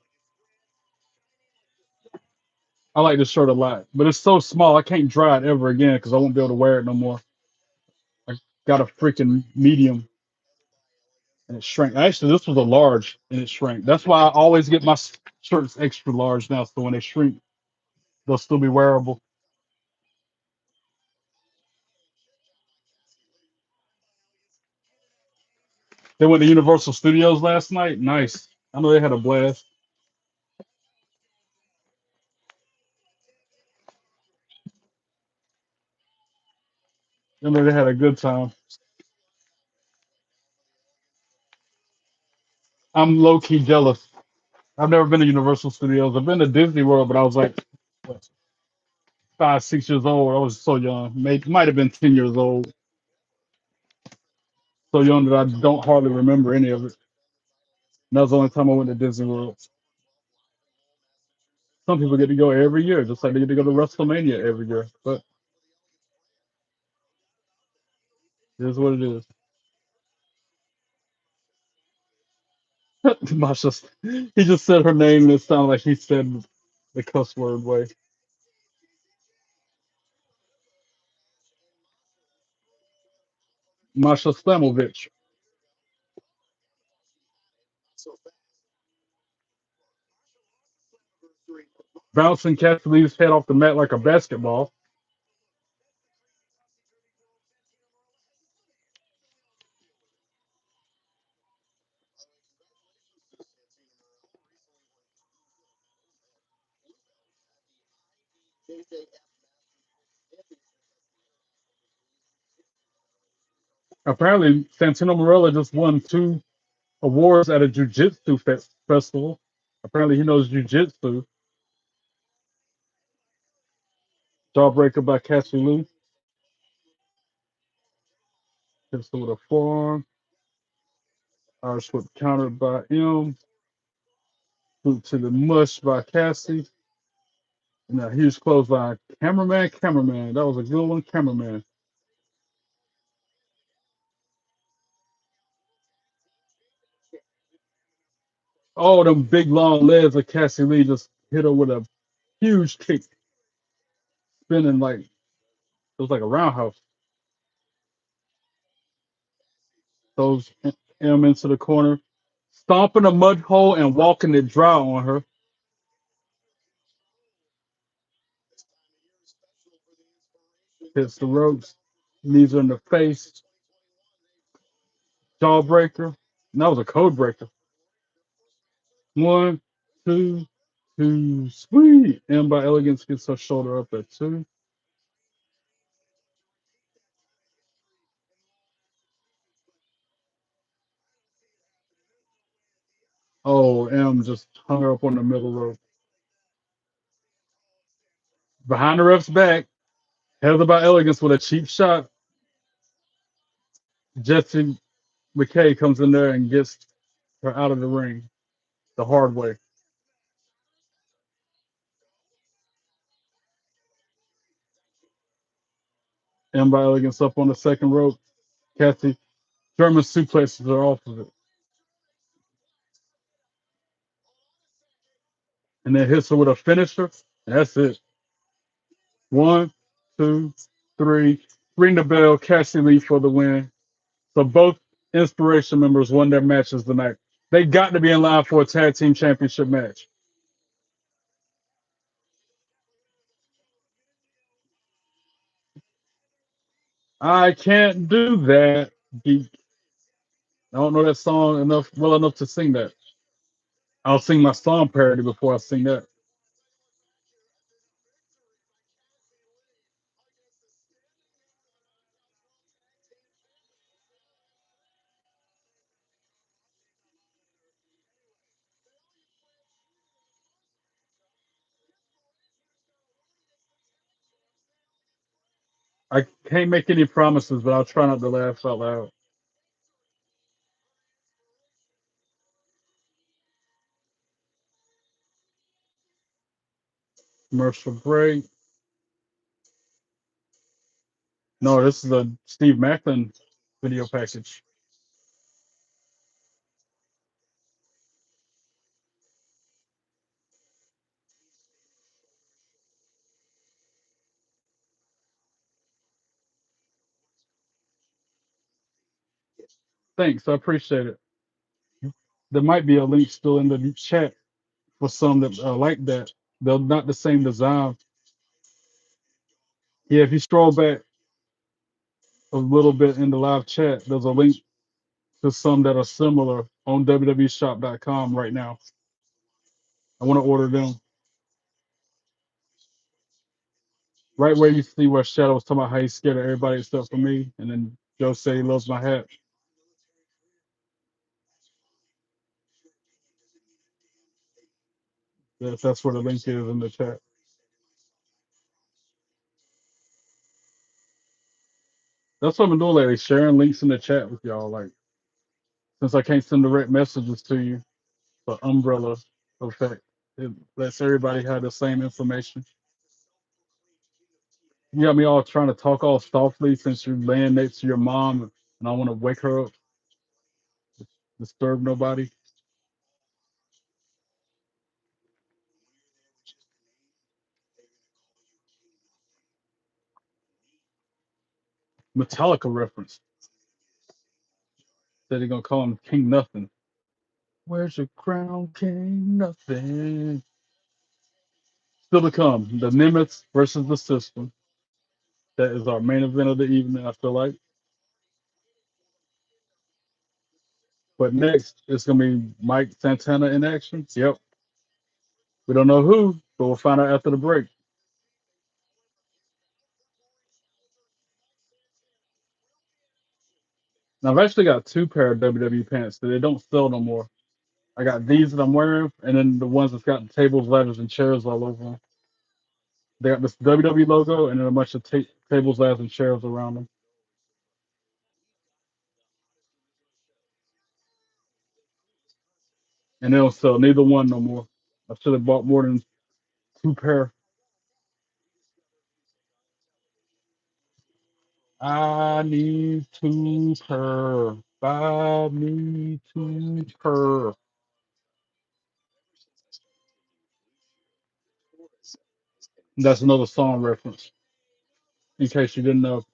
I like this shirt a lot, but it's so small I can't dry it ever again because I won't be able to wear it no more. I got a freaking medium and it shrank. Actually, this was a large and it shrank. That's why I always get my shirts extra large now, so when they shrink, they'll still be wearable. They went to Universal Studios last night. Nice. I know they had a blast. I know they had a good time. I'm low key jealous. I've never been to Universal Studios. I've been to Disney World, but I was like what, 5, 6 years old. I was so young. Might have been 10 years old. So young that I don't hardly remember any of it. And that was the only time I went to Disney World. Some people get to go every year, just like they get to go to WrestleMania every year. But it is what it is. Masha, he just said her name and it sounded like he said the cuss word way. Masha Slamovich. Bouncing Cassidy's head off the mat like a basketball. Apparently, Santino Morella just won 2 awards at a jiu-jitsu festival. Apparently, he knows jiu-jitsu. Jawbreaker by Cassie Lee. Pistol with a forearm. Irish whip countered by M. Boot to the mush by Cassie. And a huge clothesline. Cameraman. That was a good one, cameraman. Oh, them big long legs of Cassie Lee just hit her with a huge kick, spinning like it was like a roundhouse. Throws M into the corner, stomping a mud hole and walking it dry on her. Hits the ropes, knees her in the face, jawbreaker. And that was a code breaker. One, two, two, sweet. And by Elegance gets her shoulder up at two. Oh, M just hung her up on the middle rope. Behind the ref's back, held by Elegance with a cheap shot. Jessie McKay comes in there and gets her out of the ring the hard way. M by Elegance up on the second rope. Cassie German suplexes her off of it. And then hits her with a finisher. And that's it. One, two, three. Ring the bell. Cassie Lee for the win. So both Inspiration members won their matches tonight. They got to be in line for a tag team championship match. I can't do that. I don't know that song well enough to sing that. I'll sing my song parody before I sing that. I can't make any promises, but I'll try not to laugh out loud. Commercial break. No, this is a Steve Macklin video package. Thanks, I appreciate it. There might be a link still in the chat for some that like that. They're not the same design. Yeah, if you scroll back a little bit in the live chat, there's a link to some that are similar on www.shop.com right now. I want to order them. Right where you see where Shadow was talking about how he's scared of everybody except for me, and then Joe said he loves my hat. Yes, that's where the link is in the chat. That's what I've been doing lately, sharing links in the chat with y'all. Like, since I can't send direct messages to you, the umbrella effect. It lets everybody have the same information. You got me all trying to talk all softly since you're laying next to your mom and I want to wake her up, disturb nobody. Metallica reference. Said they're gonna call him King Nothing. Where's your crown, King Nothing? Still to come, the Nemeths versus the System. That is our main event of the evening, I feel like. But next, it's gonna be Mike Santana in action. Yep. We don't know who, but we'll find out after the break. Now I've actually got two pair of WWE pants that they don't sell no more. I got these that I'm wearing, and then the ones that's got tables, ladders, and chairs all over them. They got this WWE logo and then a bunch of tables, ladders, and chairs around them. And they don't sell neither one no more. I should have bought more than two pair. I need two pair. Buy me two pair. That's another song reference, in case you didn't know.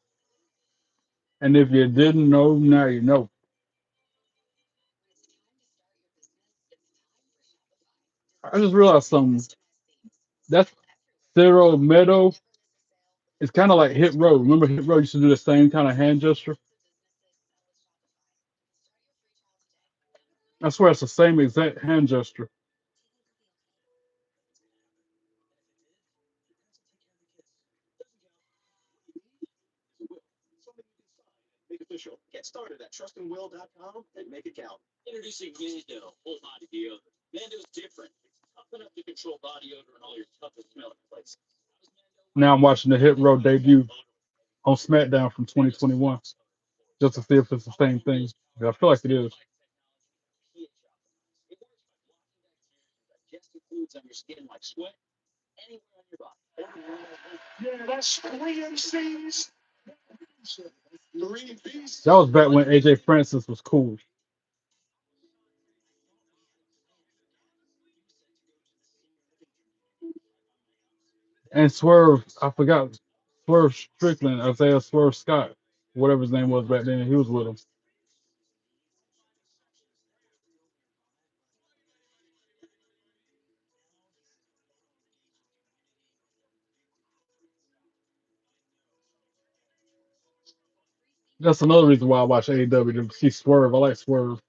And if you didn't know, now you know. I just realized something. That's Zero Meadow. It's kind of like Hit Row. Remember Hit Row used to do the same kind of hand gesture? I swear it's the same exact hand gesture. Now I'm watching the Hit Row debut on SmackDown from 2021 just to see if it's the same thing. Yeah, I feel like it is. Yeah, that's three MCs. That was back when AJ Francis was cool. And Swerve, I forgot Swerve Strickland, Isaiah Swerve Scott, whatever his name was back then. He was with him. That's another reason why I watch AEW to see Swerve. I like Swerve.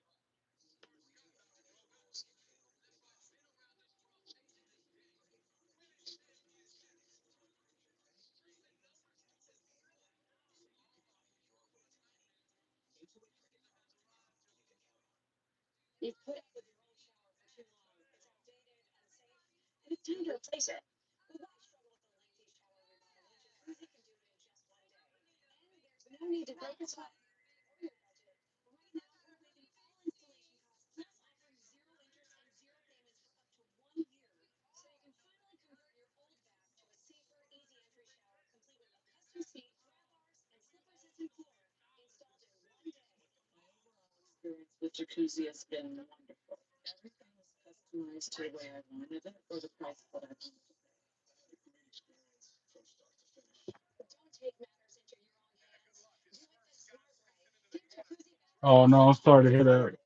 Oh no, I'm sorry to hear that,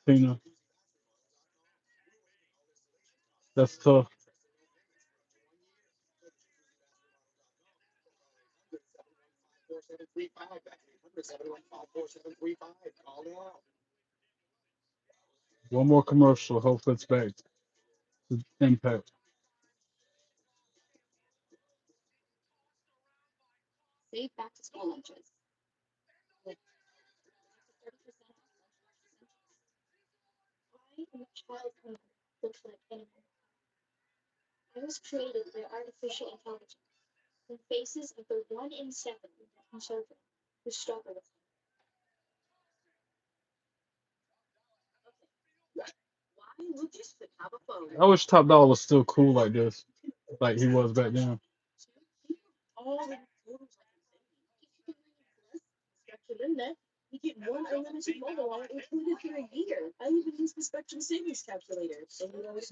Tina. That's tough. One more commercial. Hope it's back to Impact. I wish Top Dog was still cool like this, like he was back then.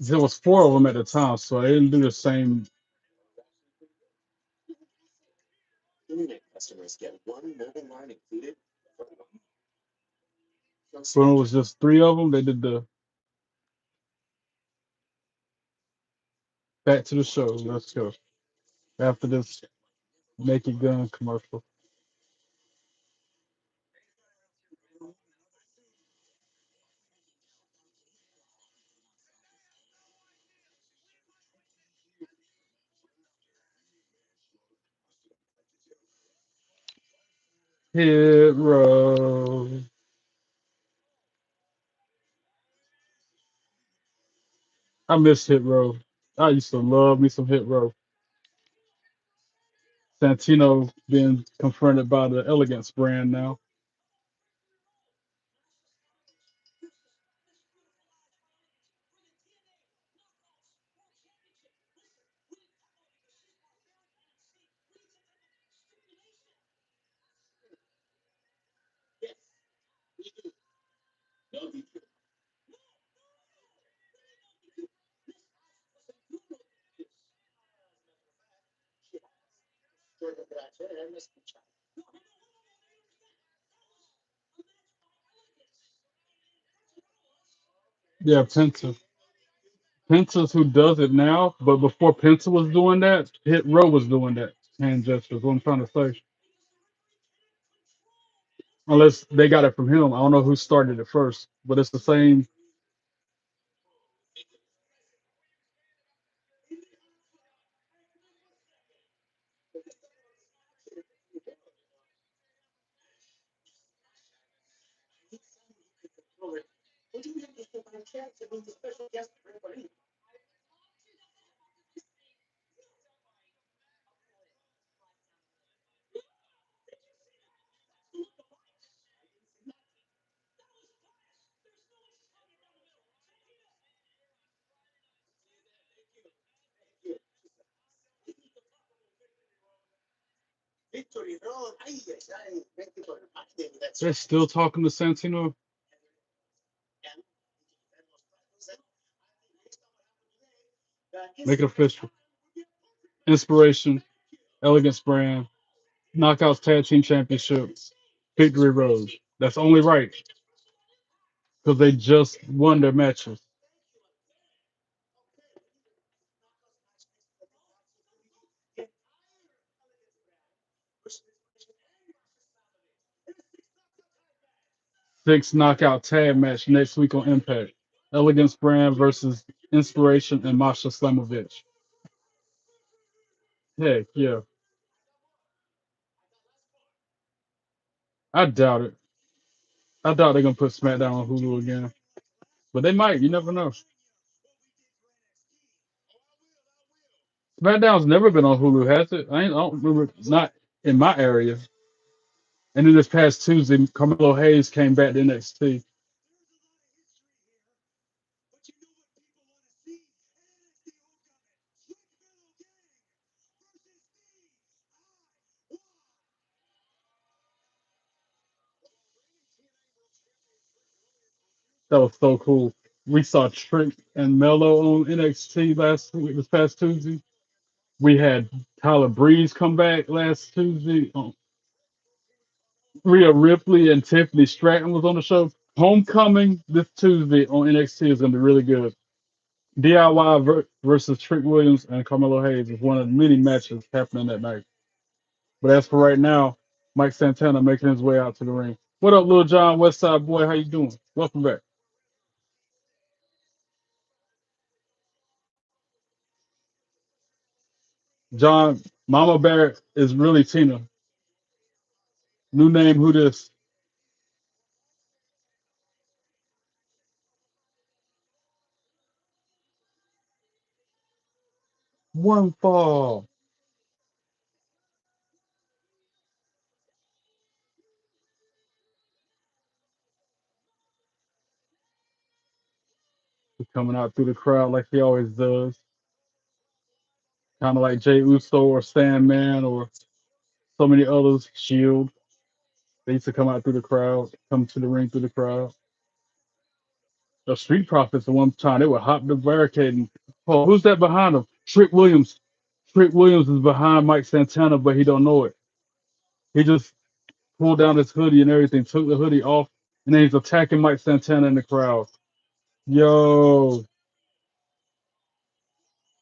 There was four of them at the time, so they didn't do the same. When it was just three of them, they did the Back to the Show. Let's go. After this Naked Gun commercial. Hit Row. I miss Hit Row. I used to love me some Hit Row. Santino being confronted by the Elegance brand now. Yeah, Penta. Penta's who does it now, but before Penta was doing that, Hit Row was doing that. Hand gestures. What I'm trying to say. Unless they got it from him. I don't know who started it first, but it's the same. They're still talking to Santino. Make it official. Inspiration, Elegance brand, Knockouts Tag Team Championship, Victory Road. That's only right because they just won their matches. 6 knockout tag match next week on Impact. Elegance brand versus Inspiration and Masha Slamovich. Heck yeah. I doubt it. I doubt they're gonna put SmackDown on Hulu again. But they might, you never know. SmackDown's never been on Hulu, has it? I don't remember, not in my area. And then this past Tuesday, Carmelo Hayes came back to NXT. That was so cool. We saw Trey and Melo on NXT last week, this past Tuesday. We had Tyler Breeze come back last Tuesday. Rhea Ripley and Tiffany Stratton was on the show. Homecoming this Tuesday on NXT is going to be really good. DIY versus Trick Williams and Carmelo Hayes is one of the many matches happening that night. But as for right now, Mike Santana making his way out to the ring. What up, Lil John, West Side boy? How you doing? Welcome back. John, Mama Bear is really Tina. New name, who this? One fall. He's coming out through the crowd like he always does. Kind of like Jay Uso or Sandman or so many others. Shield. They used to come out through the crowd, come to the ring through the crowd. The Street Profits at one time, they would hop the barricade and, oh, who's that behind him? Trick Williams. Trick Williams is behind Mike Santana, but he don't know it. He just pulled down his hoodie and everything, took the hoodie off, and then he's attacking Mike Santana in the crowd. Yo,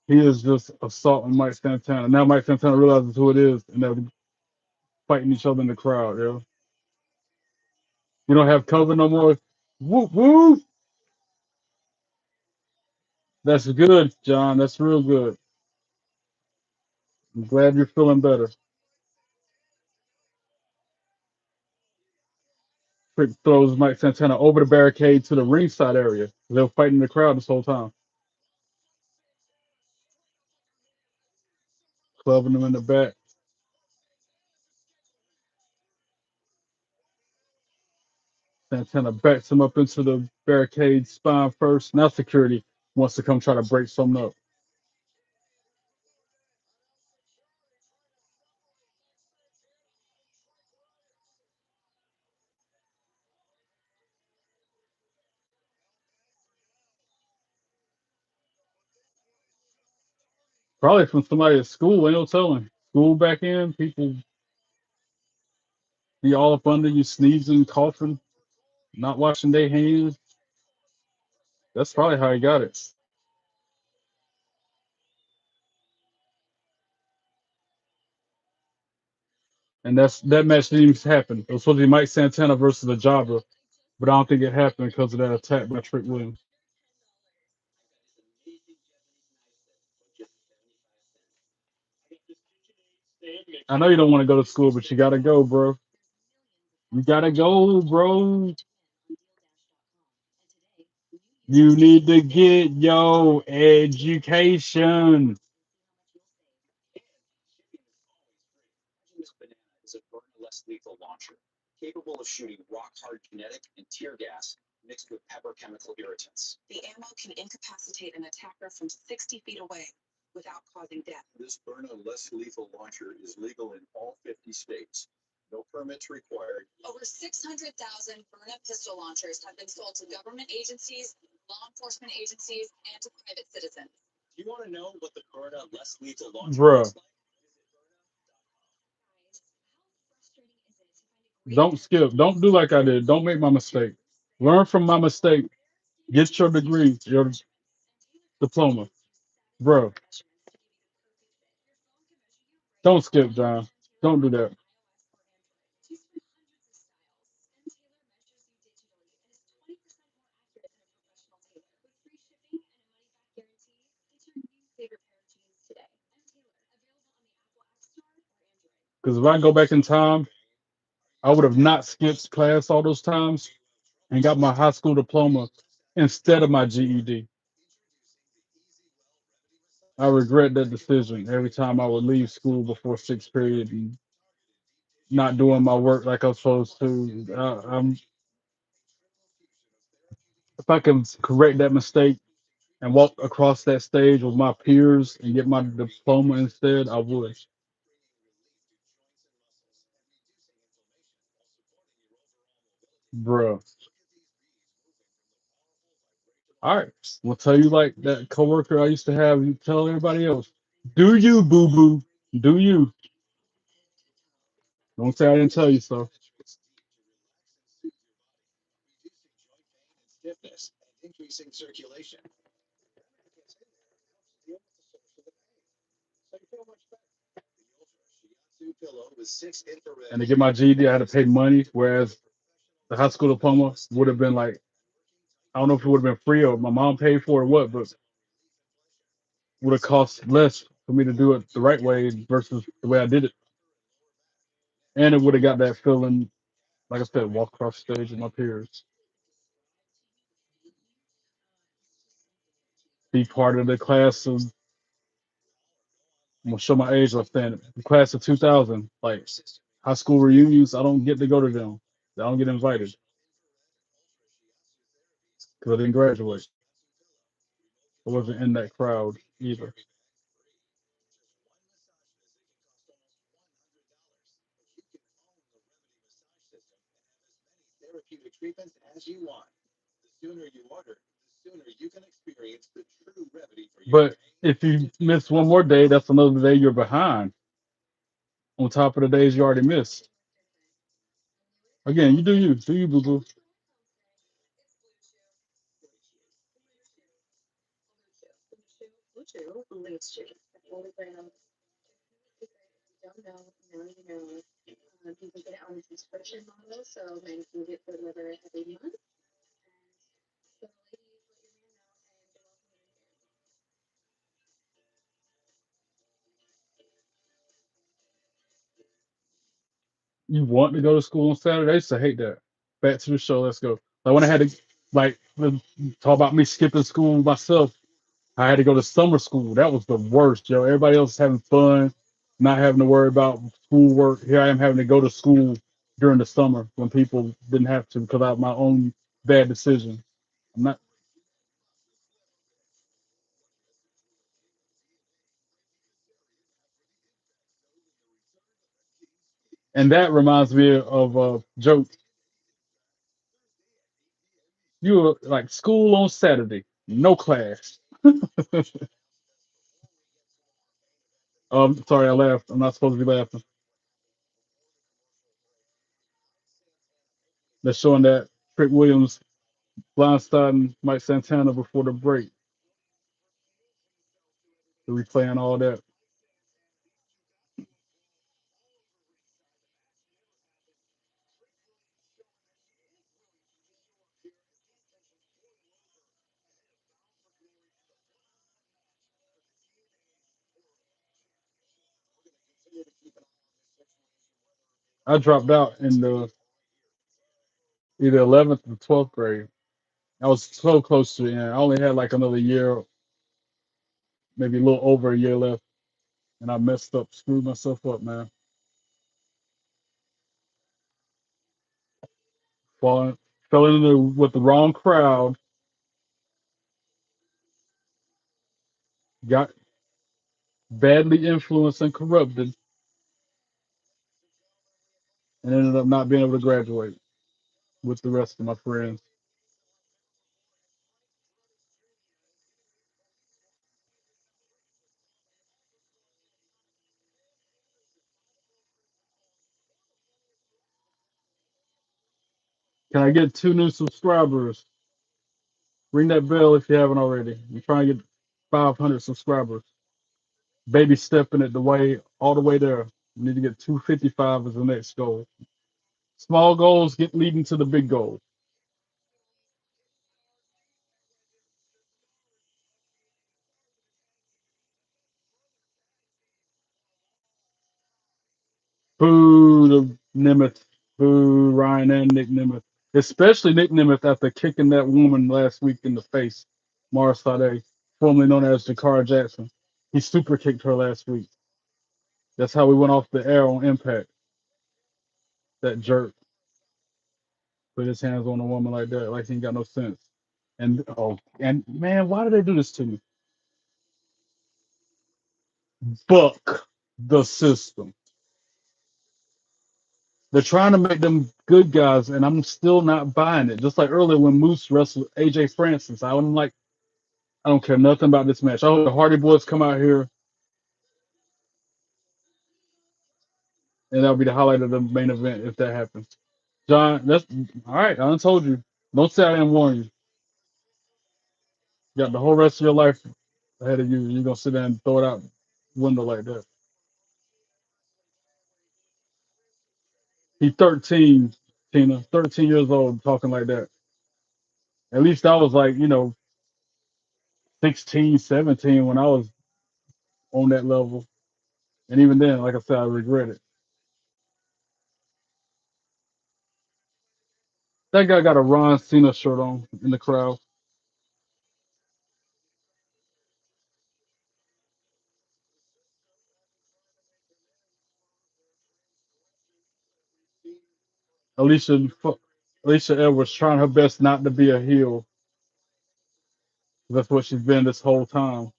he is just assaulting Mike Santana. Now Mike Santana realizes who it is, and they're fighting each other in the crowd, yo. You don't have cover no more. Woo woo. That's good, John. That's real good. I'm glad you're feeling better. Trick throws Mike Santana over the barricade to the ringside area. They were fighting the crowd this whole time, clubbing them in the back. Santana backs him up into the barricade spine first. Now security wants to come try to break something up. Probably from somebody at school. Ain't no telling. School back in, people. He all up under you, sneezing, coughing, not washing their hands. That's probably how he got it. And that match didn't even happen. It was supposed to be Mike Santana versus the Jobber, but I don't think it happened because of that attack by Trick Williams. I know you don't want to go to school, but you gotta go, bro. You gotta go, bro. You need to get your education. Bruh, don't skip. Don't do like I did. Don't make my mistake. Learn from my mistake. Get your degree, your diploma. Bro, don't skip, John. Don't do that. Because if I go back in time, I would have not skipped class all those times and got my high school diploma instead of my GED. I regret that decision every time I would leave school before sixth period and not doing my work like I was supposed to. If I can correct that mistake and walk across that stage with my peers and get my diploma instead, I would. Bruh. All right. We'll tell you like that coworker I used to have, you tell everybody else. Do you, boo boo? Do you? Don't say I didn't tell you so. And to get my GED, I had to pay money, whereas the high school diploma would have been like, I don't know if it would have been free or my mom paid for it or what, but would have cost less for me to do it the right way versus the way I did it. And it would have got that feeling, like I said, walk across the stage with my peers, be part of the class of, I'm gonna show my age, like saying the class of 2000, like high school reunions, I don't get to go to them. I don't get invited because I didn't graduate. I wasn't in that crowd either. But if you miss one more day, that's another day you're behind on top of the days you already missed. Again, you do you. Do you, boo boo. You want to go to school on Saturday? I used to hate that. Back to the show. Let's go. Like when I had to, like, talk about me skipping school myself. I had to go to summer school. That was the worst, yo. Everybody else having fun, not having to worry about schoolwork. Here I am having to go to school during the summer when people didn't have to because of my own bad decision. I'm not, and that reminds me of a joke. You were like school on Saturday, no class. Sorry, I laughed. I'm not supposed to be laughing. They're showing that Trick Williams blindsiding Mike Santana before the break. They're replaying all that. I dropped out in the either 11th or 12th grade. I was so close to the end. I only had like another year, maybe a little over a year left, and I messed up, screwed myself up, man. Falling, fell into with the wrong crowd, got badly influenced and corrupted, and ended up not being able to graduate with the rest of my friends. Can I get 2 new subscribers? Ring that bell if you haven't already. I'm trying to get 500 subscribers. Baby stepping it the way all the way there. We need to get 255 as the next goal. Small goals get leading to the big goal. Boo the Nemeth. Boo Ryan and Nick Nemeth. Especially Nick Nemeth after kicking that woman last week in the face. Mara Sade, formerly known as Jakara Jackson. He super kicked her last week. That's how we went off the air on Impact. That jerk put his hands on a woman like that, like he ain't got no sense. And man, why do they do this to me? Buck the system. They're trying to make them good guys, and I'm still not buying it. Just like earlier when Moose wrestled AJ Francis, I'm like, I don't care nothing about this match. I hope the Hardy Boys come out here, and that'll be the highlight of the main event if that happens. John, that's all right. I done told you. Don't say I didn't warn you. You got the whole rest of your life ahead of you. You're gonna sit there and throw it out the window like that. He's 13, Tina. 13 years old, talking like that. At least I was like, 16, 17 when I was on that level. And even then, like I said, I regret it. That guy got a Ron Cena shirt on in the crowd. Alicia Alicia Edwards trying her best not to be a heel. That's what she's been this whole time.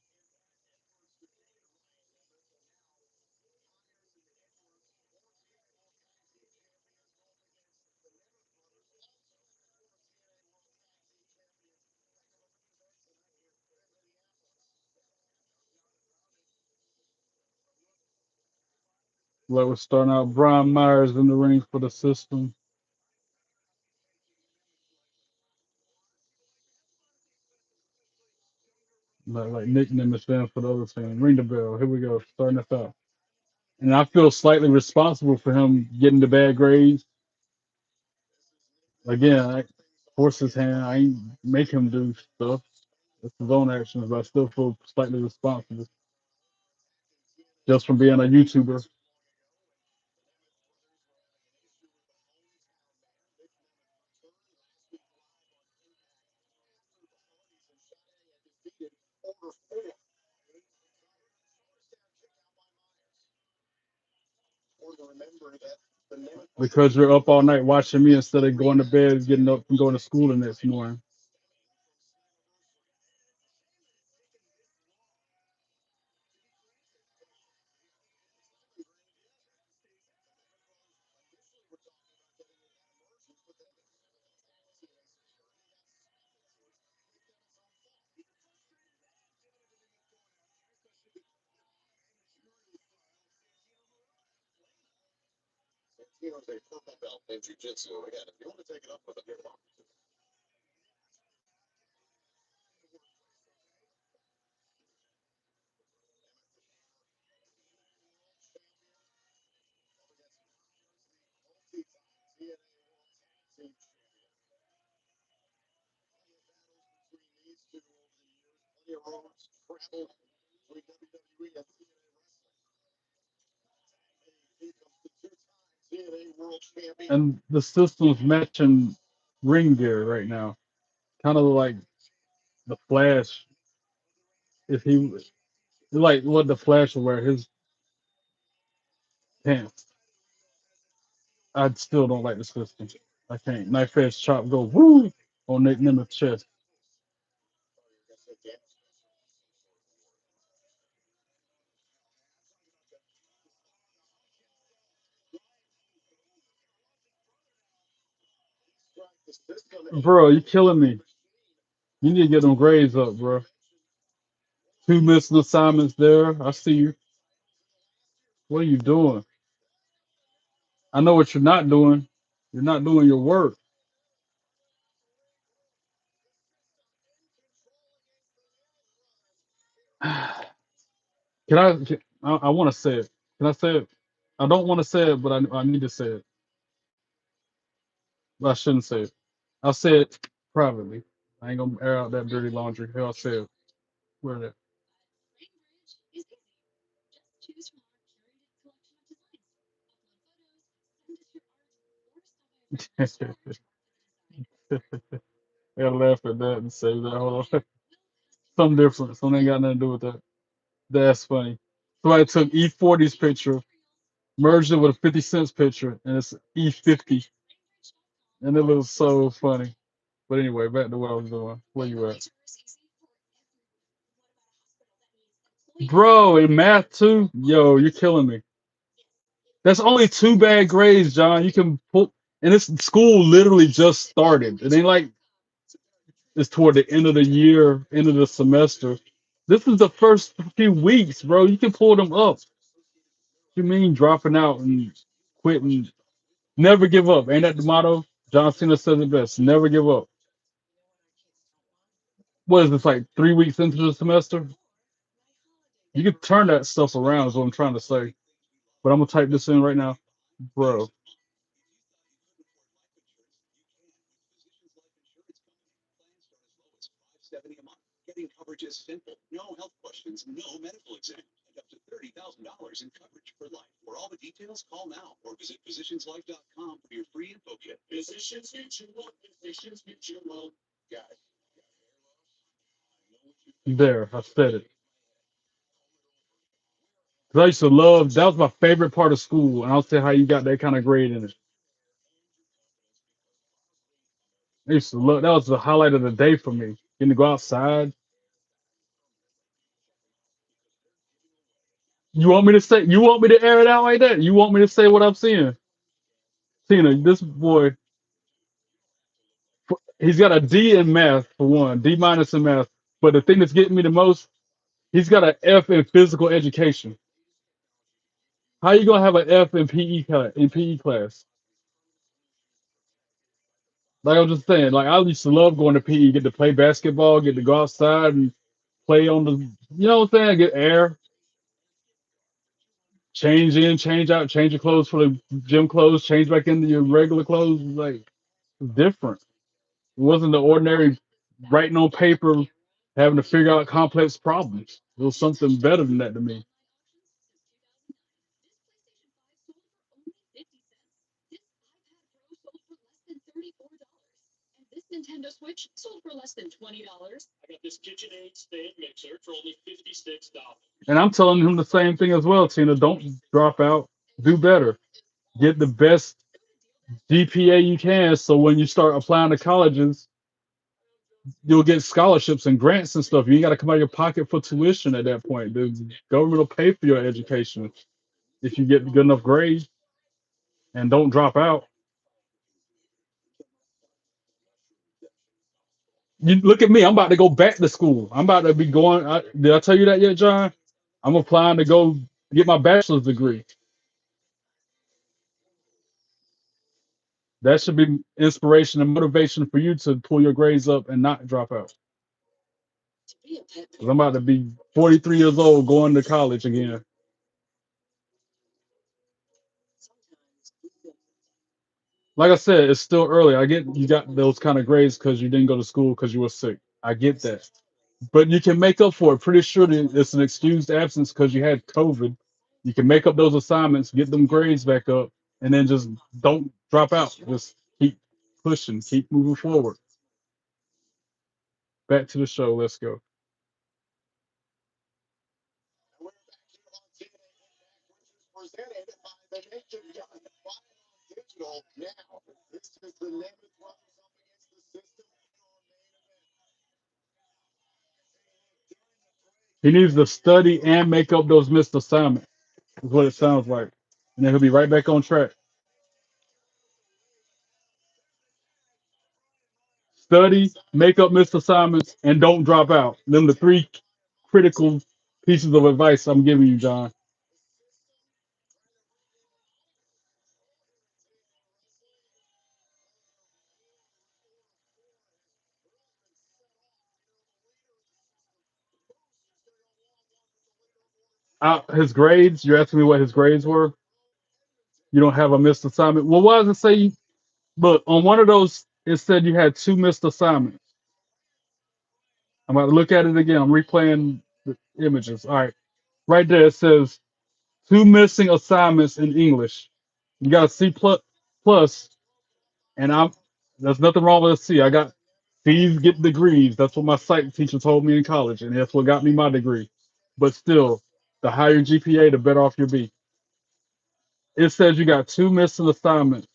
Like we're starting out, Brian Myers in the ring for the system. Like Nick Nemeths fan for the other team. Ring the bell. Here we go. Starting us out. And I feel slightly responsible for him getting the bad grades. Again, I force his hand. I ain't make him do stuff. It's his own actions, but I still feel slightly responsible just from being a YouTuber. Because you're up all night watching me instead of going to bed, getting up and going to school the next morning. And the system's matching ring gear right now. Kind of like the Flash. If he like what the Flash would wear his pants. I still don't like the system. I can't. Knife edge chop go woo on Nick Nemeth's chest. Bro, you killing me. You need to get them grades up, bro. Two missing assignments there. I see you. What are you doing? I know what you're not doing. You're not doing your work. Can I want to say it. Can I say it? I don't want to say it, but I need to say it. But I shouldn't say it. I'll say it privately. I ain't gonna air out that dirty laundry. Here, I'll say it. Where that? I gotta laugh at that and say that. Hold on. Something different. Something ain't got nothing to do with that. That's funny. Somebody took E40's picture, merged it with a 50 cents picture, and it's E50. And it looks so funny. But anyway, back to what I was doing. Where you at? Bro, in math too? Yo, you're killing me. That's only two bad grades, John. You can pull, and this school literally just started. It ain't like it's toward the end of the year, end of the semester. This is the first few weeks, bro. You can pull them up. What you mean dropping out and quitting? Never give up. Ain't that the motto? John Cena says it best. Never give up. What is this, like 3 weeks into the semester? You can turn that stuff around, is what I'm trying to say. But I'm gonna type this in right now. Bro. There, I said it. 'Cause I used to love that was my favorite part of school, and I'll say how you got that kind of grade in it. I used to love that was the highlight of the day for me. Getting to go outside. You want me to air it out like that? You want me to say what I'm seeing? Tina, this boy, he's got a D in math for one, D minus in math. But the thing that's getting me the most, he's got an F in physical education. How you gonna have an F in PE class? Like I was just saying, like I used to love going to PE, get to play basketball, get to go outside and play on the, you know what I'm saying, get air, change in, change out, change your clothes for the gym clothes, change back into your regular clothes. Like different. It wasn't the ordinary writing on paper, having to figure out complex problems. It was something better than that to me. And I'm telling him the same thing as well, Tina. Don't drop out. Do better. Get the best GPA you can, so when you start applying to colleges, you'll get scholarships and grants and stuff. You ain't got to come out of your pocket for tuition at that point. The government will pay for your education if you get good enough grades and don't drop out. You look at me. I'm about to go back to school. I'm about to be going. Did I tell you that yet, John? I'm applying to go get my bachelor's degree. That should be inspiration and motivation for you to pull your grades up and not drop out. 'Cause I'm about to be 43 years old going to college again. Like I said, it's still early. I get you got those kind of grades because you didn't go to school because you were sick. I get that. But you can make up for it. Pretty sure that it's an excused absence because you had COVID. You can make up those assignments, get them grades back up, and then just don't drop out. Just keep pushing, keep moving forward. Back to the show. Let's go. He needs to study and make up those missed assignments. Is what it sounds like. And then he'll be right back on track. Study, make up missed assignments, and don't drop out. Them the three critical pieces of advice I'm giving you, John. His grades, you're asking me what his grades were? You don't have a missed assignment. Well, why does it say, look, on one of those, it said you had two missed assignments. I'm about to look at it again. I'm replaying the images. All right. Right there, it says two missing assignments in English. You got a plus, and there's nothing wrong with a C. I got C's get degrees. That's what my psych teacher told me in college, and that's what got me my degree. But still, the higher GPA, the better off you'll be. It says you got two missing assignments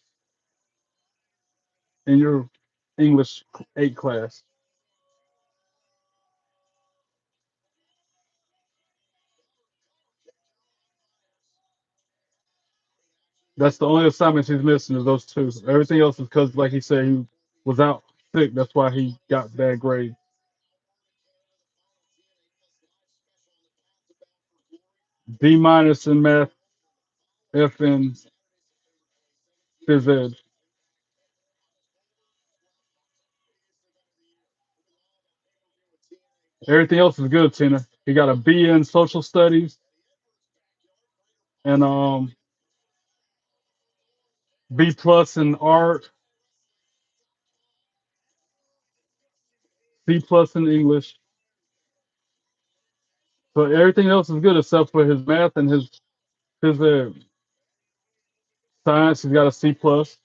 in your English 8 class. That's the only assignments he's missing is those two. Everything else is because, like he said, he was out sick. That's why he got bad grades. D minus in math, F in phys ed. Everything else is good, Tina. He got a B in social studies and B plus in art, C plus in English. So everything else is good except for his math and his phys ed. Science, he's got a C plus.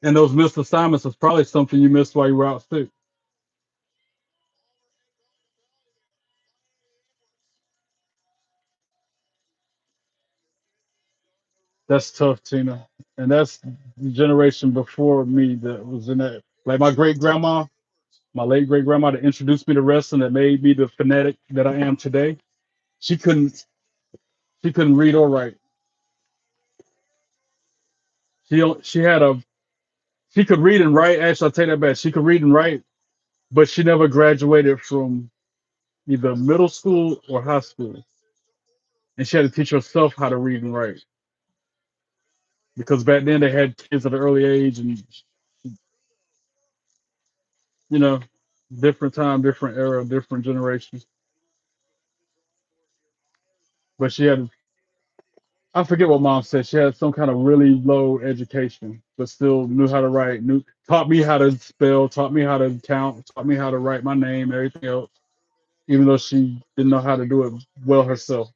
And those missed assignments is probably something you missed while you were out sick. That's tough, Tina. And that's the generation before me that was in that. Like my great grandma, my late great grandma that introduced me to wrestling that made me the fanatic that I am today. She couldn't she couldn't read or write. She had a she could read and write. Actually, I'll take that back. She could read and write, but she never graduated from either middle school or high school. And she had to teach herself how to read and write because back then they had kids at an early age, and you know, different time, different era, different generation. But she had, I forget what mom said. She had some kind of really low education, but still knew how to write, knew taught me how to spell, taught me how to count, taught me how to write my name, everything else, even though she didn't know how to do it well herself.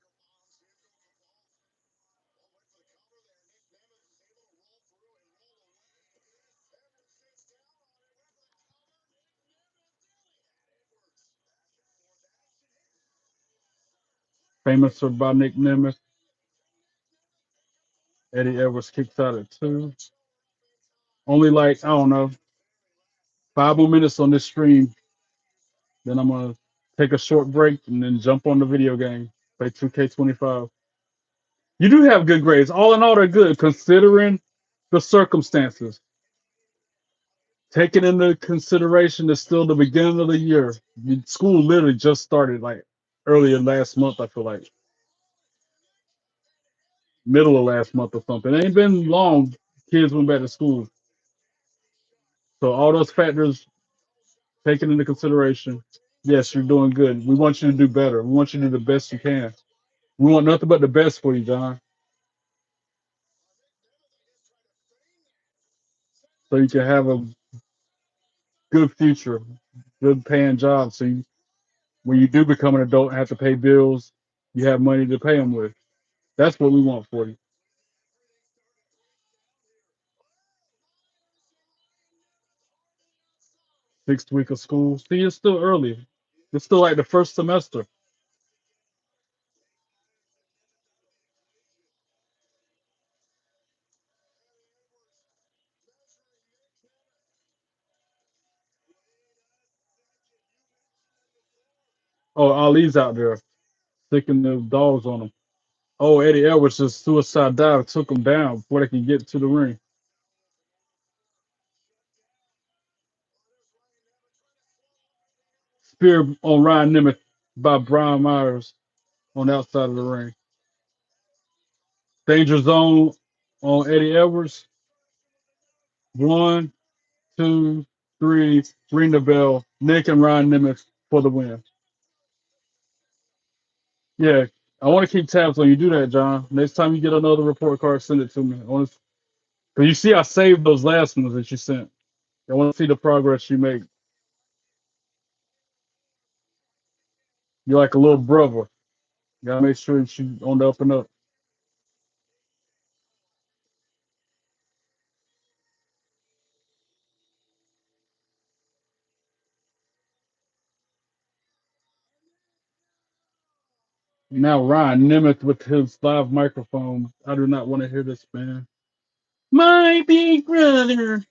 Famous for by Nick Nemeth, Eddie Edwards kicks out at 2. Only like, I don't know, 5 more minutes on this stream. Then I'm gonna take a short break and then jump on the video game, play 2K25. You do have good grades. All in all, they're good considering the circumstances. Taking into consideration it's still the beginning of the year. School literally just started like earlier last month. I feel like middle of last month or something. It ain't been long. Kids went back to school. So all those factors taken into consideration, yes, you're doing good. We want you to do better. We want you to do the best you can. We want nothing but the best for you, John, so you can have a good future, good paying job. So you, when you do become an adult and have to pay bills, you have money to pay them with. That's what we want for you. 6th week of school. See, it's still early. It's still like the first semester. Oh, Ali's out there sticking the dogs on him. Oh, Eddie Edwards just suicide dive took him down before they can get to the ring. Spear on Ryan Nemeth by Brian Myers on the outside of the ring. Danger zone on Eddie Edwards. One, two, three. Ring the bell. Nick and Ryan Nemeth for the win. Yeah, I want to keep tabs on you. Do that, John. Next time you get another report card, send it to me. Cause you see, I saved those last ones that you sent. I want to see the progress you make. You're like a little brother. You gotta make sure that you on the up and up. Now Ryan Nemeth with his live microphone. I do not want to hear this man. My big brother.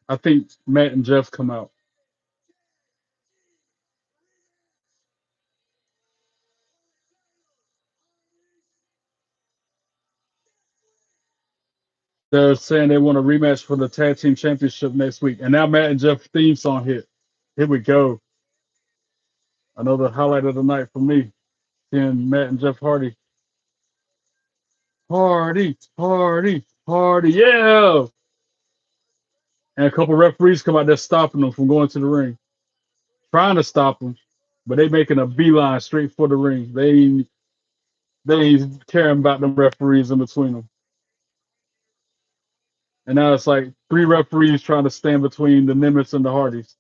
I think Matt and Jeff come out. They're saying they want a rematch for the tag team championship next week. And now Matt and Jeff theme song hit. Here we go. Another highlight of the night for me. Seeing Matt and Jeff Hardy. Hardy, Hardy, Hardy, yeah. And a couple referees come out there stopping them from going to the ring, trying to stop them, but they making a beeline straight for the ring. They ain't caring about them referees in between them. And now it's like three referees trying to stand between the Nemeths and the Hardys.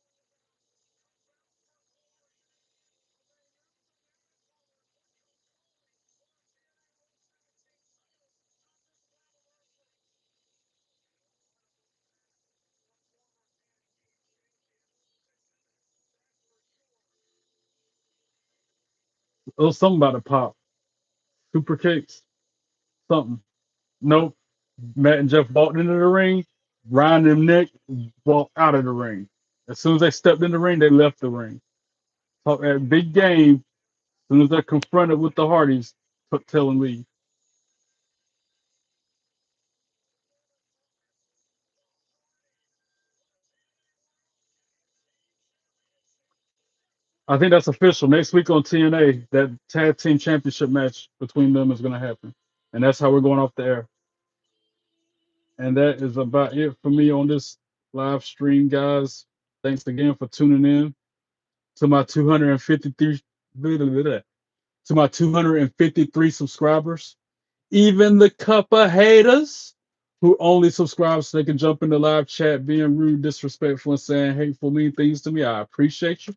It was something about the pop. Super kicks, something. Nope. Matt and Jeff walked into the ring. Ryan and Nick walked out of the ring. As soon as they stepped in the ring, they left the ring. Talk that big game. As soon as they're confronted with the Hardys, tuck tail and leave. I think that's official. Next week on TNA, that tag team championship match between them is going to happen. And that's how we're going off the air. And that is about it for me on this live stream, guys. Thanks again for tuning in to my 253 to my 253 subscribers. Even the cup of haters who only subscribe so they can jump in the live chat being rude, disrespectful, and saying hateful, mean things to me. I appreciate you.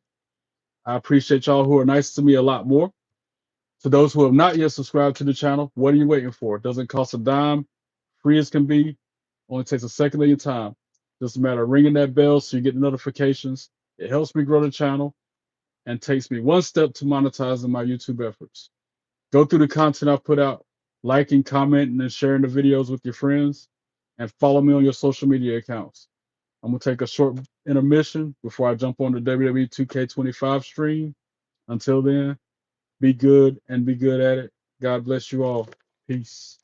I appreciate y'all who are nice to me a lot more. To those who have not yet subscribed to the channel, what are you waiting for? It doesn't cost a dime, free as can be, only takes a second of your time. Just a matter of ringing that bell so you get the notifications. It helps me grow the channel and takes me one step to monetizing my YouTube efforts. Go through the content I put out, liking, commenting, and sharing the videos with your friends. and follow me on your social media accounts. I'm gonna take a short intermission before I jump on the WWE 2K25 stream. Until then, be good and be good at it. God bless you all. Peace.